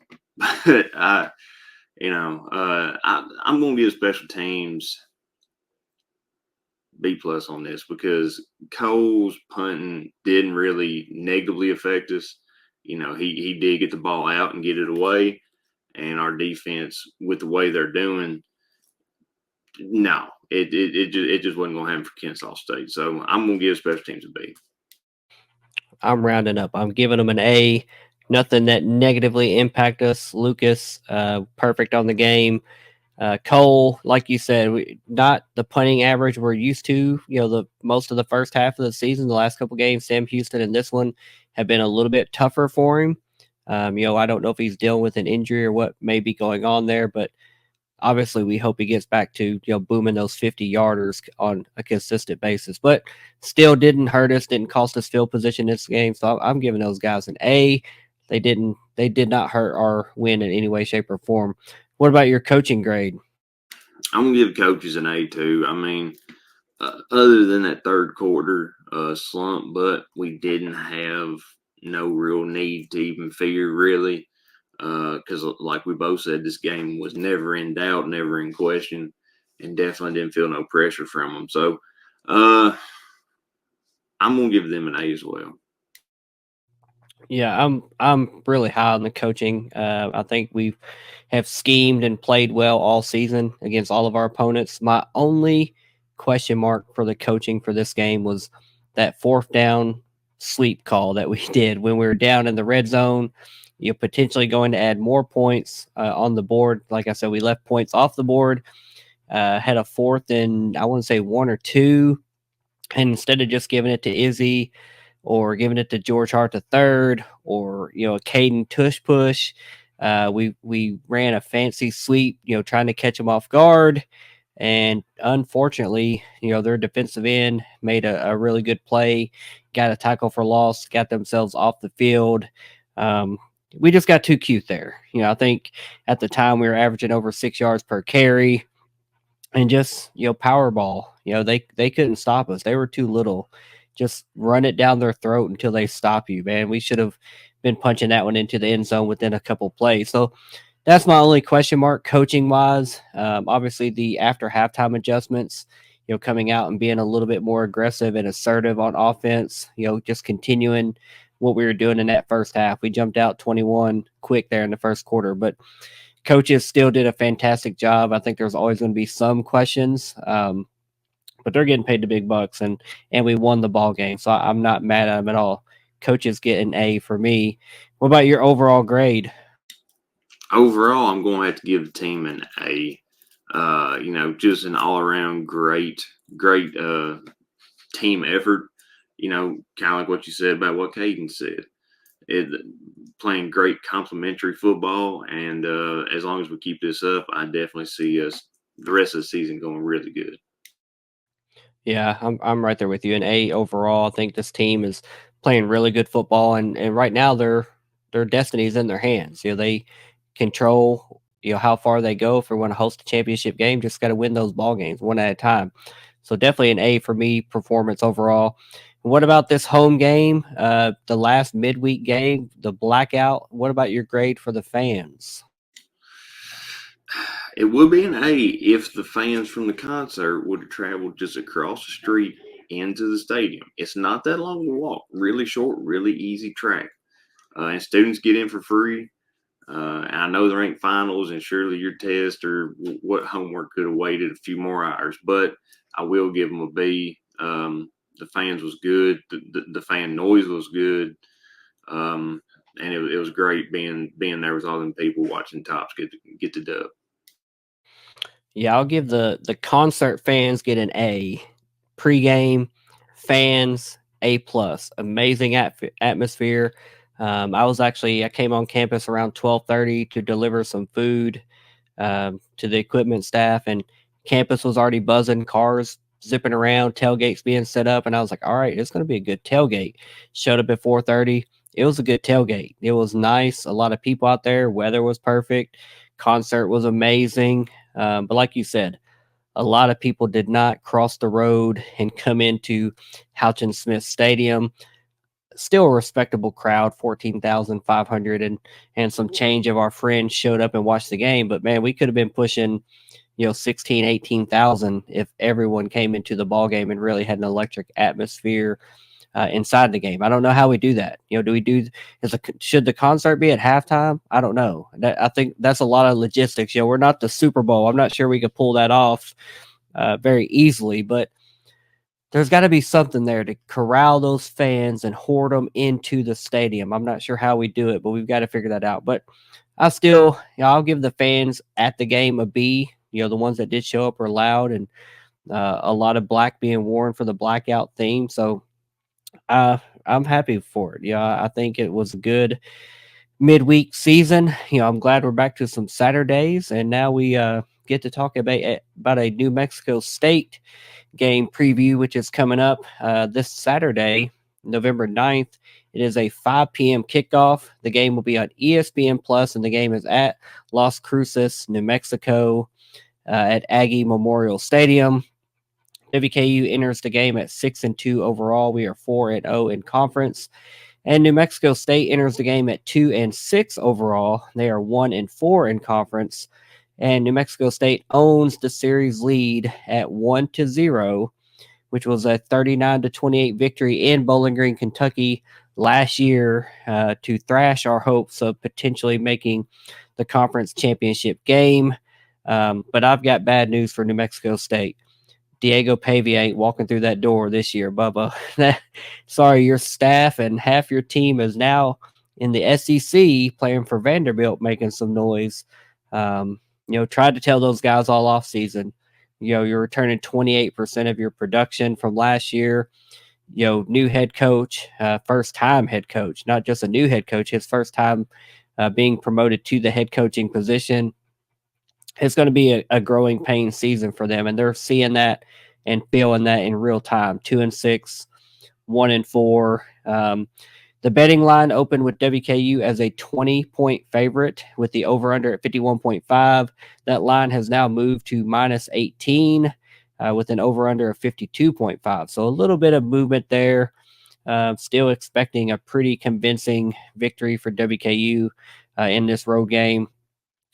I'm going to give special teams B+ on this because Cole's punting didn't really negatively affect us. He did get the ball out and get it away, and our defense with the way they're doing, no, it just wasn't going to happen for Kennesaw State. So I'm going to give special teams a B. I'm rounding up. I'm giving them an A. Nothing that negatively impact us. Lucas, perfect on the game. Cole, like you said, not the punting average we're used to. The most of the first half of the season, the last couple games, Sam Houston and this one have been a little bit tougher for him. I don't know if he's dealing with an injury or what may be going on there, but obviously we hope he gets back to booming those 50-yarders on a consistent basis. But still didn't hurt us, didn't cost us field position this game. So I'm giving those guys an A. They did not hurt our win in any way, shape, or form. What about your coaching grade? I'm going to give coaches an A too. I mean, other than that third quarter slump, but we didn't have no real need to even figure really. Because like we both said, this game was never in doubt, never in question, and definitely didn't feel no pressure from them. So I'm going to give them an A as well. Yeah, I'm really high on the coaching. I think we have schemed and played well all season against all of our opponents. My only question mark for the coaching for this game was that 4th down sweep call that we did when we were down in the red zone. You're potentially going to add more points on the board. Like I said, we left points off the board. Had a 4th and I want to say 1 or 2, and instead of just giving it to Izzy or giving it to George Hart III or a Caden tush push, we ran a fancy sweep, trying to catch them off guard. And unfortunately, their defensive end made a really good play, got a tackle for loss, got themselves off the field. We just got too cute there. I think at the time we were averaging over 6 yards per carry, and just power ball. They couldn't stop us. They were too little. Just run it down their throat until they stop you, man. We should have been punching that one into the end zone within a couple plays. So that's my only question mark coaching wise. Obviously the after halftime adjustments, coming out and being a little bit more aggressive and assertive on offense, just continuing what we were doing in that first half. We jumped out 21 quick there in the first quarter, but coaches still did a fantastic job. I think there's always going to be some questions, but they're getting paid the big bucks, and we won the ball game. So I'm not mad at them at all. Coaches get an A for me. What about your overall grade? Overall, I'm going to have to give the team an A. Just an all-around great team effort. Kind of like what you said about what Caden said. Playing great complementary football, and as long as we keep this up, I definitely see us the rest of the season going really good. Yeah, I'm right there with you. An A overall. I think this team is playing really good football, and right now their destiny is in their hands. They control how far they go. If we want to host a championship game, just got to win those ball games one at a time. So definitely an A for me, performance overall. What about this home game, the last midweek game, the blackout? What about your grade for the fans? It would be an A if the fans from the concert would have traveled just across the street into the stadium. It's not that long to walk. Really short, really easy track. And students get in for free. And I know there ain't finals, and surely your test or what homework could have waited a few more hours. But I will give them a B. The fans was good. The fan noise was good. And it was great being there with all them people watching Tops get the dub. Yeah, I'll give the concert fans get an A. Pregame fans A+. Amazing atmosphere. I came on campus around 12:30 to deliver some food to the equipment staff, and campus was already buzzing, cars zipping around, tailgates being set up, and I was like, all right, it's going to be a good tailgate. Showed up at 4:30. It was a good tailgate. It was nice. A lot of people out there. Weather was perfect. Concert was amazing. But like you said, a lot of people did not cross the road and come into Houchin Smith Stadium. Still a respectable crowd, 14,500 and some change of our friends showed up and watched the game. But man, we could have been pushing, 16, 18,000 if everyone came into the ball game and really had an electric atmosphere inside the game. I don't know how we do that. Should the concert be at halftime? I don't know. I think that's a lot of logistics. We're not the Super Bowl. I'm not sure we could pull that off very easily, but there's got to be something there to corral those fans and hoard them into the stadium. I'm not sure how we do it, but we've got to figure that out. But I'll give the fans at the game a B. The ones that did show up were loud, and a lot of black being worn for the blackout theme. So I'm happy for it. I think it was a good midweek season. I'm glad we're back to some Saturdays, and now we get to talk about a New Mexico State game preview, which is coming up this Saturday, November 9th. It is a 5 p.m. kickoff. The game will be on ESPN Plus, and the game is at Las Cruces, New Mexico, at Aggie Memorial Stadium. WKU enters the game at 6-2 overall. We are 4-0 in conference. And New Mexico State enters the game at 2-6 overall. They are 1-4 in conference. And New Mexico State owns the series lead at 1-0, which was a 39-28 victory in Bowling Green, Kentucky last year to thrash our hopes of potentially making the conference championship game. But I've got bad news for New Mexico State. Diego Pavia ain't walking through that door this year, Bubba. Sorry, your staff and half your team is now in the SEC playing for Vanderbilt, making some noise. Tried to tell those guys all off season, you're returning 28% of your production from last year. New head coach, first time head coach, not just a new head coach, his first time being promoted to the head coaching position. It's going to be a growing pain season for them, and they're seeing that and feeling that in real time. 2-6, 1-4. The betting line opened with WKU as a 20-point favorite with the over-under at 51.5. That line has now moved to -18 with an over-under of 52.5. So a little bit of movement there. Still expecting a pretty convincing victory for WKU in this road game.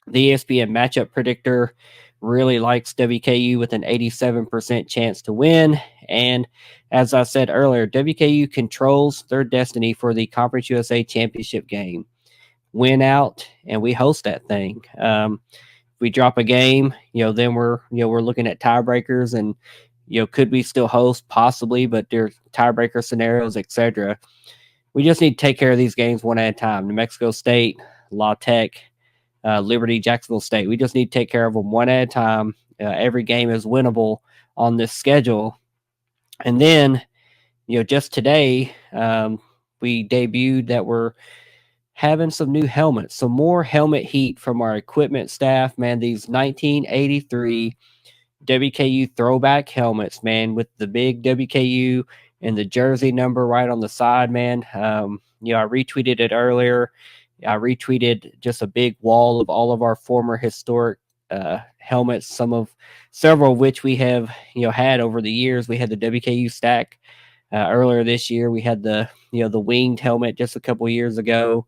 The ESPN matchup predictor really likes WKU with an 87% chance to win. And as I said earlier, WKU controls their destiny for the Conference USA Championship game. Win out, and we host that thing. If we drop a game, then we're looking at tiebreakers, and could we still host? Possibly, but there's tiebreaker scenarios, etc. We just need to take care of these games one at a time. New Mexico State, La Tech, Liberty, Jacksonville State. We just need to take care of them one at a time. Every game is winnable on this schedule. And then, just today, we debuted that we're having some new helmets, some more helmet heat from our equipment staff. Man, these 1983 WKU throwback helmets, man, with the big WKU and the jersey number right on the side, man. I retweeted it earlier. I retweeted just a big wall of all of our former historic helmets, several of which we have, had over the years. We had the WKU stack earlier this year. We had the winged helmet just a couple years ago.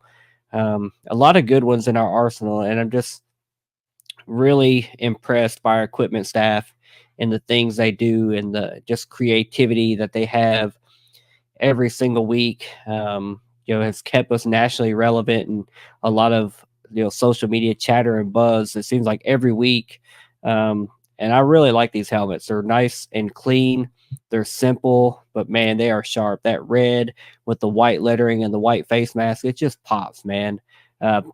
A lot of good ones in our arsenal, and I'm just really impressed by our equipment staff and the things they do and the just creativity that they have every single week. Has kept us nationally relevant and a lot of social media chatter and buzz. It seems like every week. And I really like these helmets. They're nice and clean. They're simple, but man, they are sharp. That red with the white lettering and the white face mask, it just pops, man.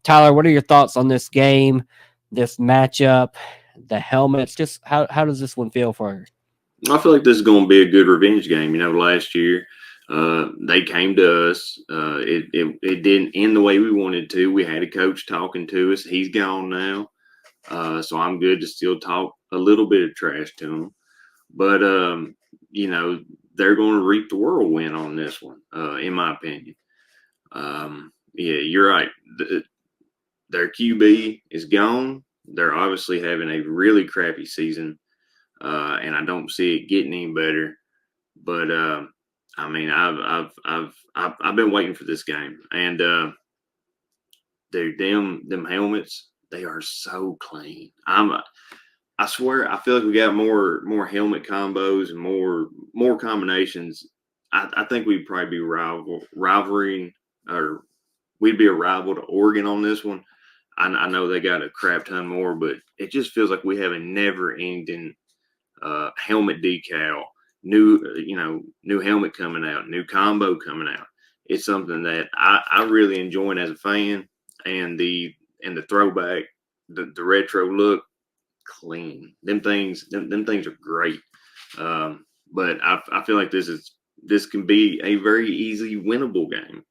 Tyler, what are your thoughts on this game, this matchup, the helmets? Just how does this one feel for you? I feel like this is going to be a good revenge game. Last year, They came to us. It didn't end the way we wanted to. We had a coach talking to us. He's gone now. So I'm good to still talk a little bit of trash to them. But, they're going to reap the whirlwind on this one, in my opinion. Yeah, you're right. Their QB is gone. They're obviously having a really crappy season, and I don't see it getting any better. But I mean, I've been waiting for this game, and dude, them helmets, they are so clean. I swear, I feel like we got more helmet combos and more combinations. I think we'd probably be rivaling, or we'd be a rival to Oregon on this one. I know they got a crap ton more, but it just feels like we have a never-ending helmet decal, new helmet coming out, new combo coming out. It's something that I really enjoy as a fan, and the throwback, the retro look, clean. Them things are great. But I feel like this can be a very easy winnable game,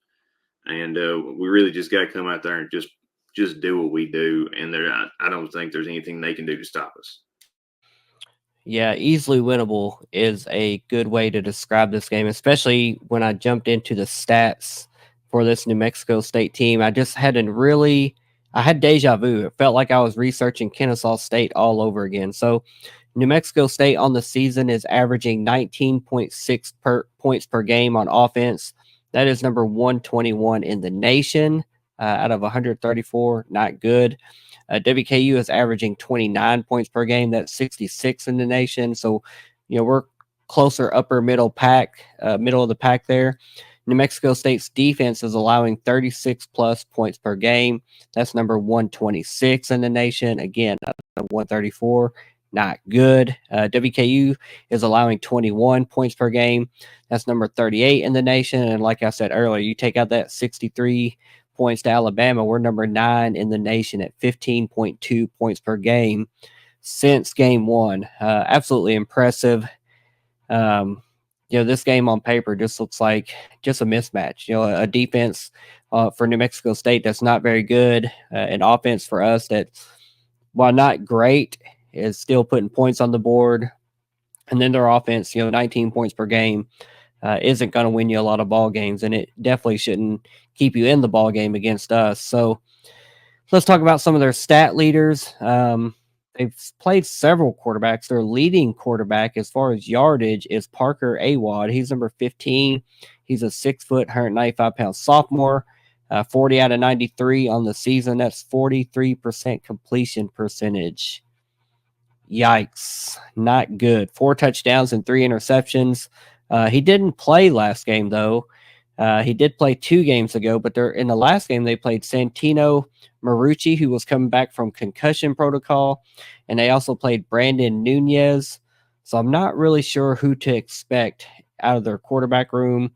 and we really just got to come out there and just do what we do. And I don't think there's anything they can do to stop us. Yeah, easily winnable is a good way to describe this game, especially when I jumped into the stats for this New Mexico State team. I just I had deja vu. It felt like I was researching Kennesaw State all over again. So New Mexico State on the season is averaging 19.6 points per game on offense. That is number 121 in the nation out of 134. Not good. WKU is averaging 29 points per game. That's 66 in the nation. So, we're closer middle of the pack there. New Mexico State's defense is allowing 36 plus points per game. That's number 126 in the nation. Again, 134. Not good. WKU is allowing 21 points per game. That's number 38 in the nation. And like I said earlier, you take out that 63 points to Alabama, we're number 9 in the nation at 15.2 points per game since game one. Absolutely impressive. This game on paper just looks like just a mismatch. A defense for New Mexico State that's not very good, an offense for us that, while not great, is still putting points on the board. And then their offense, 19 points per game, isn't going to win you a lot of ball games, and it definitely shouldn't keep you in the ball game against us. So let's talk about some of their stat leaders. They've played several quarterbacks. Their leading quarterback as far as yardage is Parker Awad. He's number 15. He's a 6 foot, 195-pound sophomore. 40 out of 93 on the season. That's 43% completion percentage. Yikes. Not good. 4 touchdowns and 3 interceptions. He didn't play last game, though. He did play 2 games ago, but in the last game, they played Santino Marucci, who was coming back from concussion protocol, and they also played Brandon Nunez. So I'm not really sure who to expect out of their quarterback room.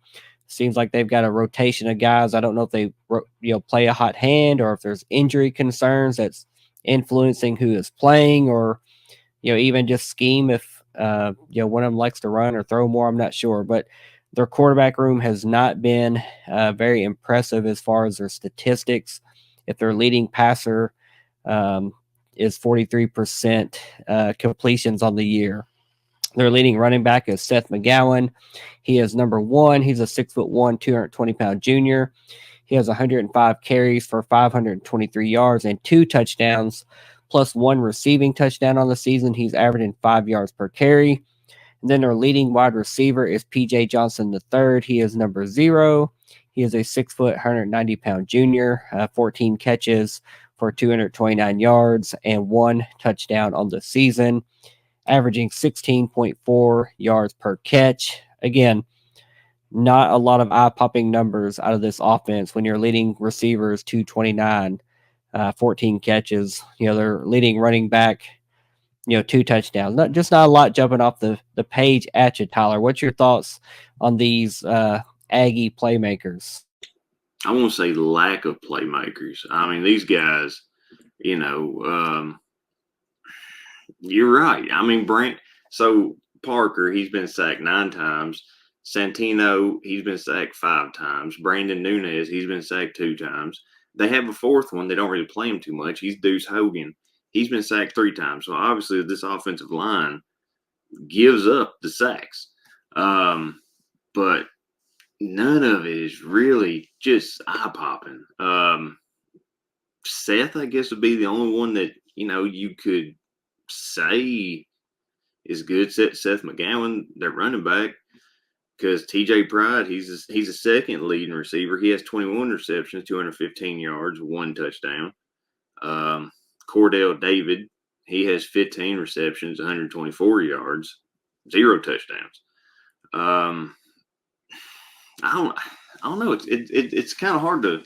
Seems like they've got a rotation of guys. I don't know if they play a hot hand or if there's injury concerns that's influencing who is playing, or even just scheme if one of them likes to run or throw more. I'm not sure, but their quarterback room has not been very impressive as far as their statistics. If their leading passer is 43% completions on the year, their leading running back is Seth McGowan. He is number 1. He's a 6'1", 220-pound junior. He has 105 carries for 523 yards and 2 touchdowns, plus 1 receiving touchdown on the season. He's averaging 5 yards per carry. And then their leading wide receiver is P.J. Johnson III. He is number 0. He is a 6 foot, 190-pound junior, 14 catches for 229 yards and 1 touchdown on the season, averaging 16.4 yards per catch. Again, not a lot of eye-popping numbers out of this offense when your leading receiver is 229, 14 catches. Their leading running back, 2 touchdowns. Not a lot jumping off the page at you, Tyler. What's your thoughts on these Aggie playmakers? I won't say lack of playmakers. I mean, these guys, you're right. I mean, so Parker, he's been sacked 9 times. Santino, he's been sacked 5 times. Brandon Nunez, he's been sacked 2 times. They have a fourth one. They don't really play him too much. He's Deuce Hogan. He's been sacked 3 times. So obviously this offensive line gives up the sacks. But none of it is really just eye-popping. Seth, I guess, would be the only one that, you could say is good. Seth McGowan, their running back, because TJ Pride, he's a second leading receiver. He has 21 receptions, 215 yards, 1 touchdown. Cordell David, he has 15 receptions, 124 yards, 0 touchdowns. I don't know. It's kind of hard to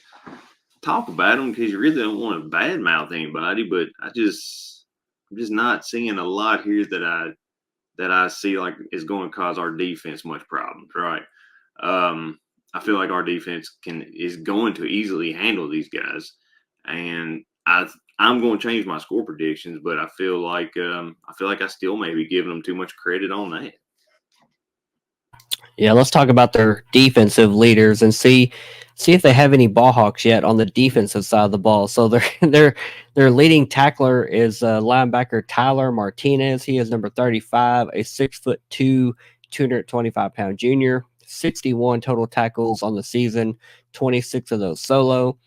talk about them because you really don't want to badmouth anybody. But I'm just not seeing a lot here that I see like is going to cause our defense much problems. Right. I feel like our defense is going to easily handle these guys, and I'm going to change my score predictions, but I feel like I still may be giving them too much credit on that. Yeah, let's talk about their defensive leaders and see if they have any ball hawks yet on the defensive side of the ball. So their leading tackler is linebacker Tyler Martinez. He is number 35, a 6'2", 225-pound junior. 61 total tackles on the season, 26 of those solo.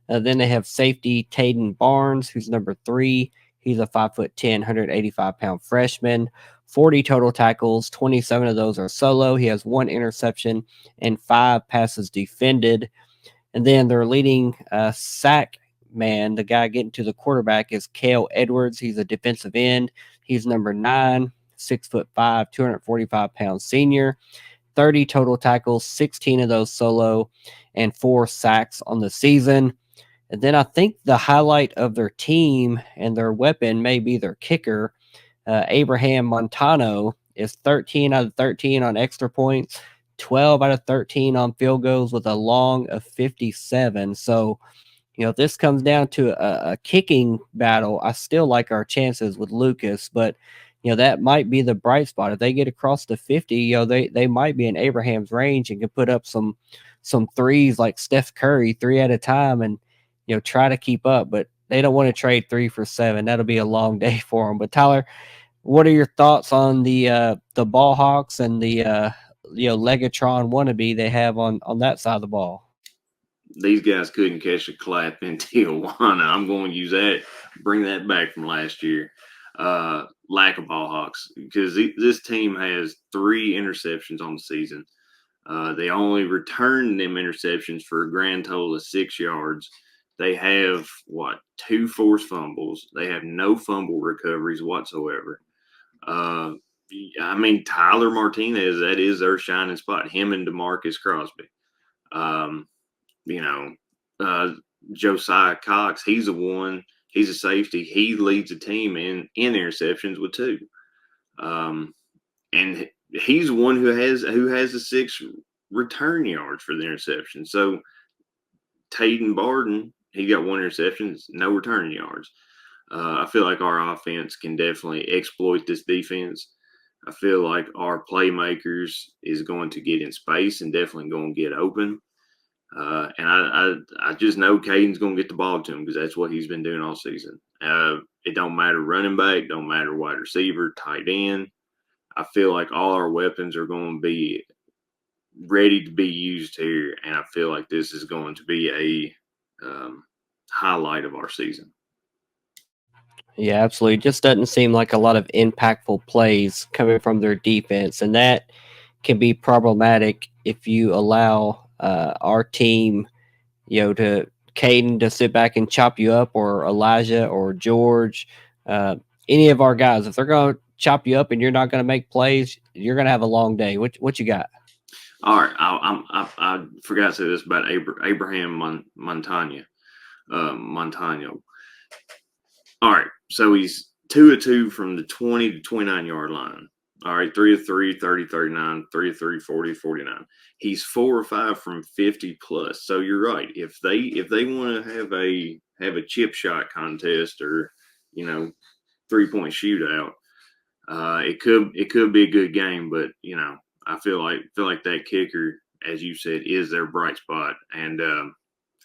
Then they have safety Taden Barnes, who's number 3. He's a 5'10", 185-pound freshman. 40 total tackles, 27 of those are solo. He has 1 interception and 5 passes defended. And then their leading sack man, the guy getting to the quarterback, is Cale Edwards. He's a defensive end. He's number 9, 6'5", 245-pound senior. 30 total tackles, 16 of those solo, and 4 sacks on the season. And then I think the highlight of their team and their weapon may be their kicker. Abraham Montano is 13 out of 13 on extra points, 12 out of 13 on field goals with a long of 57. So, if this comes down to a kicking battle, I still like our chances with Lucas, but that might be the bright spot. If they get across the 50, they might be in Abraham's range and can put up some threes like Steph Curry, 3 at a time, and try to keep up. But they don't want to trade 3 for 7. That'll be a long day for them. But Tyler, what are your thoughts on the ball hawks and the Legatron wannabe they have on that side of the ball? These guys couldn't catch a clap in Tijuana. I'm going to use that, bring that back from last year. Lack of ball hawks, because this team has 3 interceptions on the season. They only return them interceptions for a grand total of 6 yards. They have 2 forced fumbles. They have no fumble recoveries whatsoever. Tyler Martinez, that is their shining spot. Him and DeMarcus Crosby. Josiah Cox, he's a safety. He leads the team in interceptions with 2. And he's the one who has the 6 return yards for the interception. So Taden Barden, he got 1 interception, no return yards. I feel like our offense can definitely exploit this defense. I feel like our playmakers is going to get in space and definitely going to get open. And I just know Caden's going to get the ball to him because that's what he's been doing all season. It don't matter running back, don't matter wide receiver, tight end. I feel like all our weapons are going to be ready to be used here, and I feel like this is going to be a highlight of our season. Yeah, absolutely. It just doesn't seem like a lot of impactful plays coming from their defense, and that can be problematic if you allow our team, to Caden to sit back and chop you up, or Elijah or George, any of our guys. If they're going to chop you up and you're not going to make plays, you're going to have a long day. What you got? All right, I forgot to say this about Abraham Montano. All right, so he's 2 of 2 from the 20 to 29 yard line. All right, 3 of 3, 30, 39, 3 of 3, 40, 49. He's 4 or 5 from 50 plus. So you're right. If they want to have a chip shot contest or 3-point shootout, it could be a good game. But I feel like that kicker, as you said, is their bright spot, and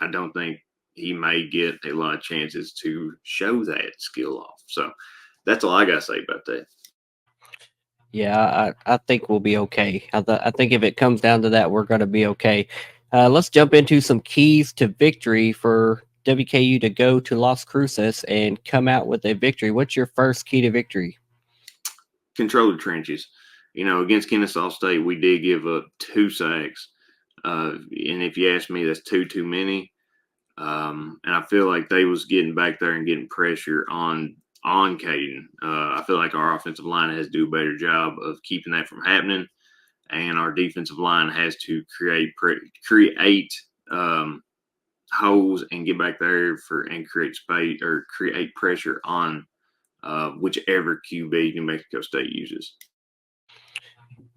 I don't think he may get a lot of chances to show that skill off. So that's all I got to say about that. Yeah, I think we'll be okay. I think if it comes down to that, we're going to be okay. Let's jump into some keys to victory for WKU to go to Las Cruces and come out with a victory. What's your first key to victory? Control the trenches. Against Kennesaw State, we did give up 2 sacks. And if you ask me, that's too many. And I feel like they was getting back there and getting pressure on Caden. I feel like our offensive line has to do a better job of keeping that from happening, and our defensive line has to create holes and get back there and create space or create pressure on whichever QB New Mexico State uses.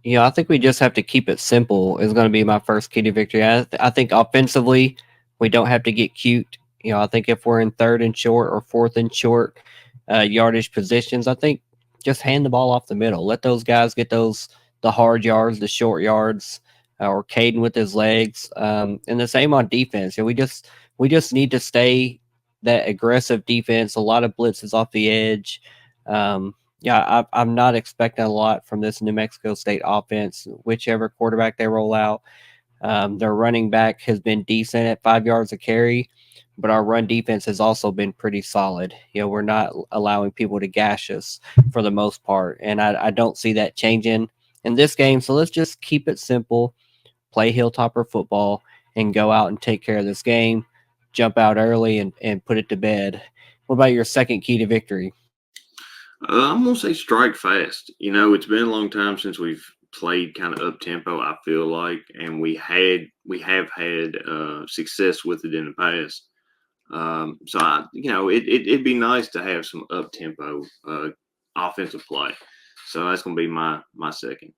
Yeah, I think we just have to keep it simple is going to be my first key to victory. I think offensively, we don't have to get cute. I think if we're in 3rd and short or 4th and short yardage positions, I think just hand the ball off the middle. Let those guys get the hard yards, the short yards, or Caden with his legs. And the same on defense. We just need to stay that aggressive defense. A lot of blitzes off the edge. I'm not expecting a lot from this New Mexico State offense, whichever quarterback they roll out. Their running back has been decent at 5 yards a carry, but our run defense has also been pretty solid. We're not allowing people to gash us for the most part, and I don't see that changing in this game. So let's just keep it simple, play Hilltopper football, and go out and take care of this game, jump out early, and put it to bed. What about your second key to victory? I'm gonna say strike fast. It's been a long time since we've played kind of up tempo. I feel like, and we have had success with it in the past. So it'd be nice to have some up tempo offensive play. So that's gonna be my second.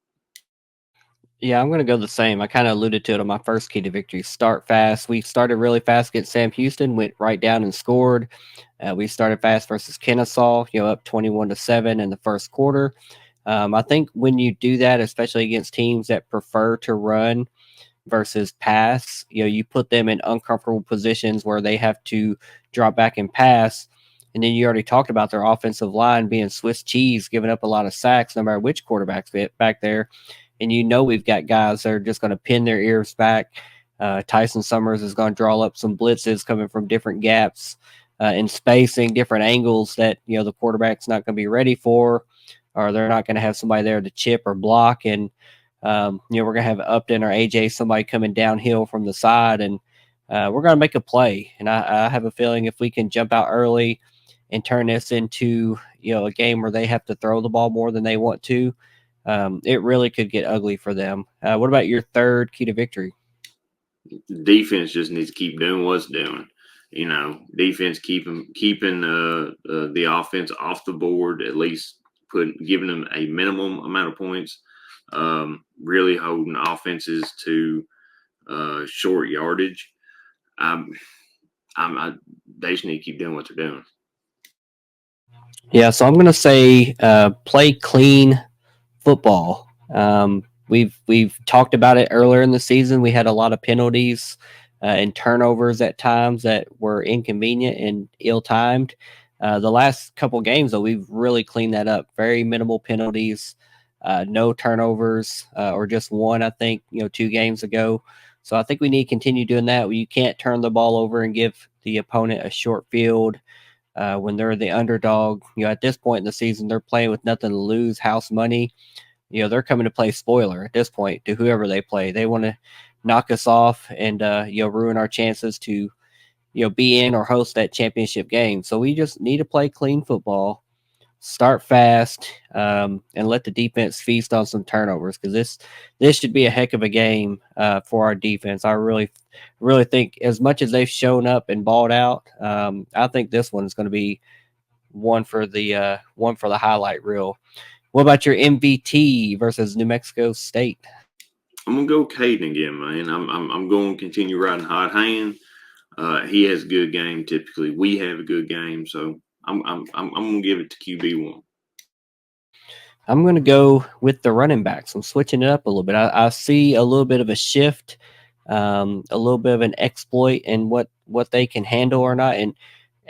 Yeah, I'm going to go the same. I kind of alluded to it on my first key to victory. Start fast. We started really fast against Sam Houston, went right down and scored. We started fast versus Kennesaw, up 21-7 in the first quarter. I think when you do that, especially against teams that prefer to run versus pass, you put them in uncomfortable positions where they have to drop back and pass. And then you already talked about their offensive line being Swiss cheese, giving up a lot of sacks, no matter which quarterback's back there. And we've got guys that are just going to pin their ears back. Tyson Summers is going to draw up some blitzes coming from different gaps in spacing, different angles that the quarterback's not going to be ready for, or they're not going to have somebody there to chip or block. And we're going to have Upton or AJ, somebody coming downhill from the side, and we're going to make a play. And I have a feeling if we can jump out early and turn this into a game where they have to throw the ball more than they want to, it really could get ugly for them. What about your third key to victory? Defense just needs to keep doing what's doing. Defense keeping the offense off the board, at least giving them a minimum amount of points. Really holding offenses to short yardage. They just need to keep doing what they're doing. Yeah, so I'm going to say play clean football. We've talked about it earlier in the season. We had a lot of penalties and turnovers at times that were inconvenient and ill-timed. The last couple games, though, we've really cleaned that up. Very minimal penalties, no turnovers, or just one, I think, 2 games ago. So I think we need to continue doing that. You can't turn the ball over and give the opponent a short field when they're the underdog. At this point in the season, they're playing with nothing to lose, house money. They're coming to play spoiler at this point to whoever they play. They want to knock us off and ruin our chances to be in or host that championship game. So we just need to play clean football, start fast, and let the defense feast on some turnovers, because this should be a heck of a game for our defense. I really think, as much as they've shown up and balled out, I think this one is going to be one for the highlight reel. What about your MVT versus New Mexico State? I'm gonna go Caden again, man. I'm going to continue riding hot hand. He has a good game. Typically, we have a good game, so I'm gonna give it to QB1. I'm going to go with the running backs. I'm switching it up a little bit. I see a little bit of a shift, a little bit of an exploit in what they can handle or not. And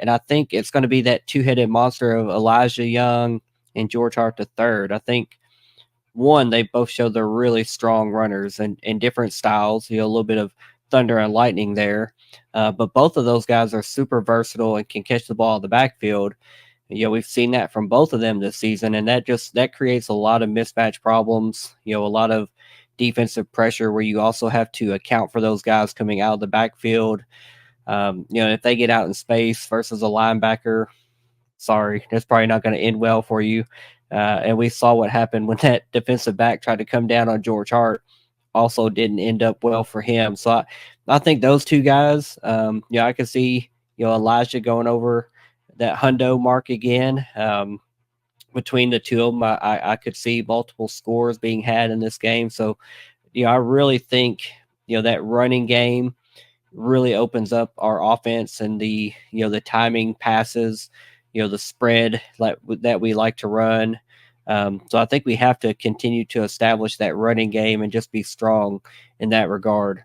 I think it's going to be that two-headed monster of Elijah Young and George Hart III. I think one, they both show they're really strong runners and in different styles, a little bit of thunder and lightning there. But both of those guys are super versatile and can catch the ball in the backfield. We've seen that from both of them this season, and that creates a lot of mismatch problems, a lot of defensive pressure where you also have to account for those guys coming out of the backfield. If they get out in space versus a linebacker, sorry, that's probably not going to end well for you. And we saw what happened when that defensive back tried to come down on George Hart. Also didn't end up well for him. So I think those two guys, I could see, Elijah going over that hundo mark again. Between the two of them, I could see multiple scores being had in this game. So, I really think, that running game really opens up our offense and the timing passes, the spread that we like to run. So I think we have to continue to establish that running game and just be strong in that regard.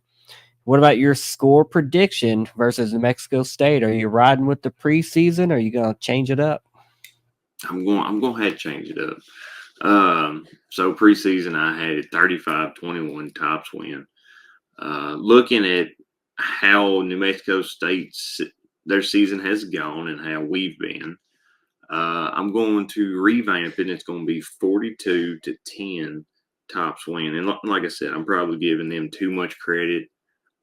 What about your score prediction versus New Mexico State? Are you riding with the preseason, or are you going to change it up? I'm going to have to change it up. So preseason, I had 35-21 Tops win. Looking at how New Mexico State's their season has gone and how we've been, I'm going to revamp it. It's going to be 42-10 Tops win. And like I said, I'm probably giving them too much credit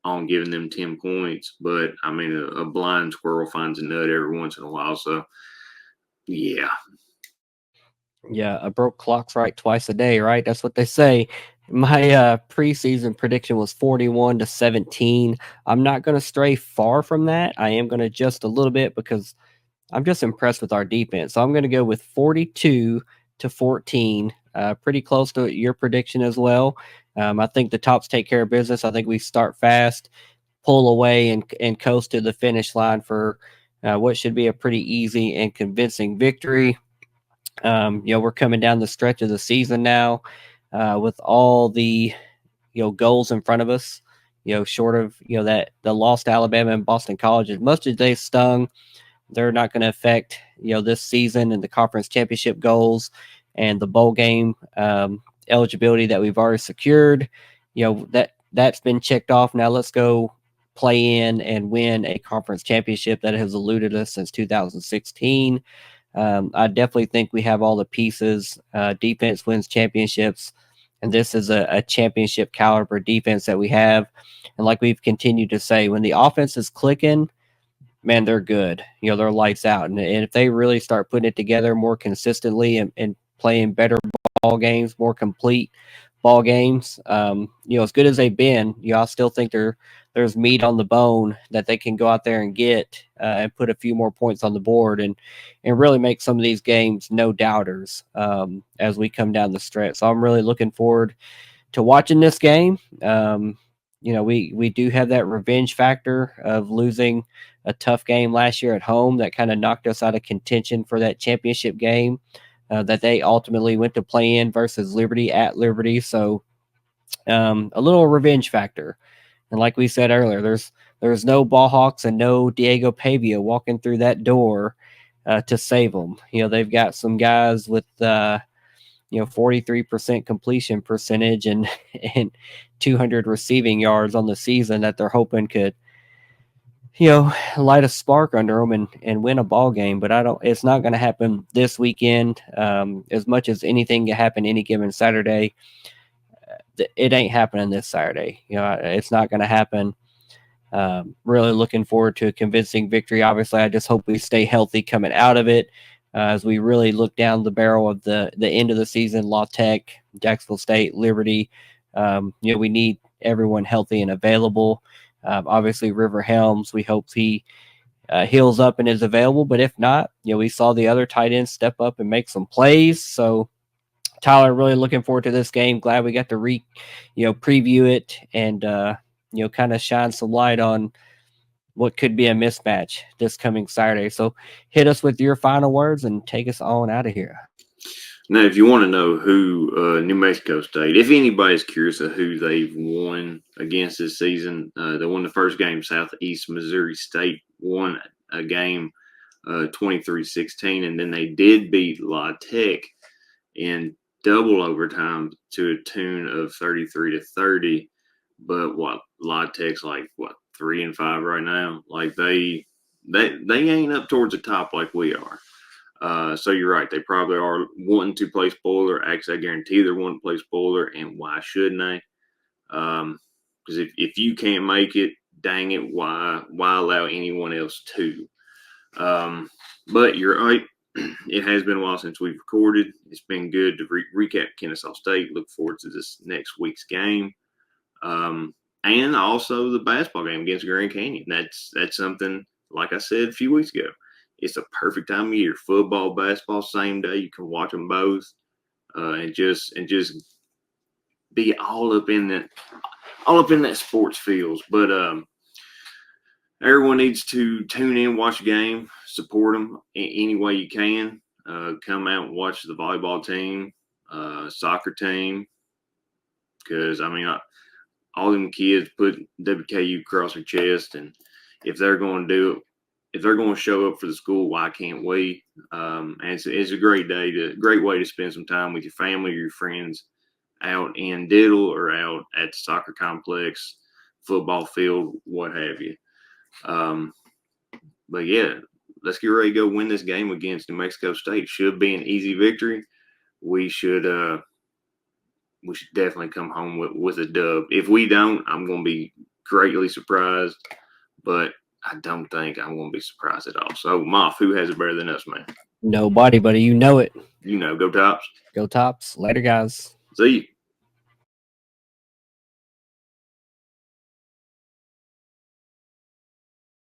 on giving them 10 points. But, I mean, a blind squirrel finds a nut every once in a while. So, yeah. Yeah, a broke clock's right twice a day, right? That's what they say. My preseason prediction was 41-17. I'm not going to stray far from that. I am going to adjust a little bit because I'm just impressed with our defense. So I'm going to go with 42-14, pretty close to your prediction as well. I think the Tops take care of business. I think we start fast, pull away, and coast to the finish line for what should be a pretty easy and convincing victory. We're coming down the stretch of the season now with all the goals in front of us. Short of that the loss to Alabama and Boston College, as much as they stung, they're not going to affect this season and the conference championship goals and the bowl game eligibility that we've already secured. That's been checked off. Now let's go play in and win a conference championship that has eluded us since 2016. I definitely think we have all the pieces. Defense wins championships, and this is a championship caliber defense that we have. And like we've continued to say, when the offense is clicking, man, they're good. They're lights out. And if they really start putting it together more consistently and playing better ball games, more complete ball games, as good as they've been, I still think there's meat on the bone that they can go out there and get and put a few more points on the board and really make some of these games no doubters as we come down the stretch. So I'm really looking forward to watching this game. We do have that revenge factor of losing a tough game last year at home that kind of knocked us out of contention for that championship game that they ultimately went to play in versus Liberty at Liberty. So a little revenge factor. And like we said earlier, there's no ball hawks and no Diego Pavia walking through that door to save them. They've got some guys with 43% completion percentage and 200 receiving yards on the season that they're hoping could light a spark under them and win a ball game. But it's not going to happen this weekend. As much as anything can happen any given Saturday, it ain't happening this Saturday. It's not going to happen. Really looking forward to a convincing victory. Obviously, I just hope we stay healthy coming out of it as we really look down the barrel of the end of the season. La Tech, Jacksonville State, Liberty. We need everyone healthy and available. Obviously, River Helms, we hope he heals up and is available. But if not, we saw the other tight ends step up and make some plays. So, Tyler, really looking forward to this game. Glad we got to preview it and kind of shine some light on what could be a mismatch this coming Saturday. So hit us with your final words and take us on out of here. Now, if you want to know who New Mexico State, if anybody's curious of who they've won against this season, they won the first game. Southeast Missouri State won a game 23-16, and then they did beat La Tech in double overtime to a tune of 33-30. But La Tech's like 3-5 right now. Like they ain't up towards the top like we are. So you're right. They probably are wanting to play spoiler. Actually, I guarantee they're wanting to play spoiler. And why shouldn't they? Because if you can't make it, dang it, why allow anyone else to? But you're right. It has been a while since we've recorded. It's been good to recap Kennesaw State. Look forward to this next week's game. And also the basketball game against Grand Canyon. That's something, like I said a few weeks ago. It's a perfect time of year. Football, basketball, same day. You can watch them both, and just be all up in that sports fields. But everyone needs to tune in, watch the game, support them any way you can. Come out and watch the volleyball team, soccer team, because all them kids put WKU across their chest, and if they're going to do it. If they're going to show up for the school, why can't we? And it's a great great way to spend some time with your family or your friends out in Diddle or out at the soccer complex, football field, what have you. But yeah, let's get ready to go win this game against New Mexico State. Should be an easy victory. We should definitely come home with a dub. If we don't, I'm going to be greatly surprised, but I don't think I'm going to be surprised at all. So, Moff, who has it better than us, man? Nobody, buddy. You know it. Go Tops. Go Tops. Later, guys. See you.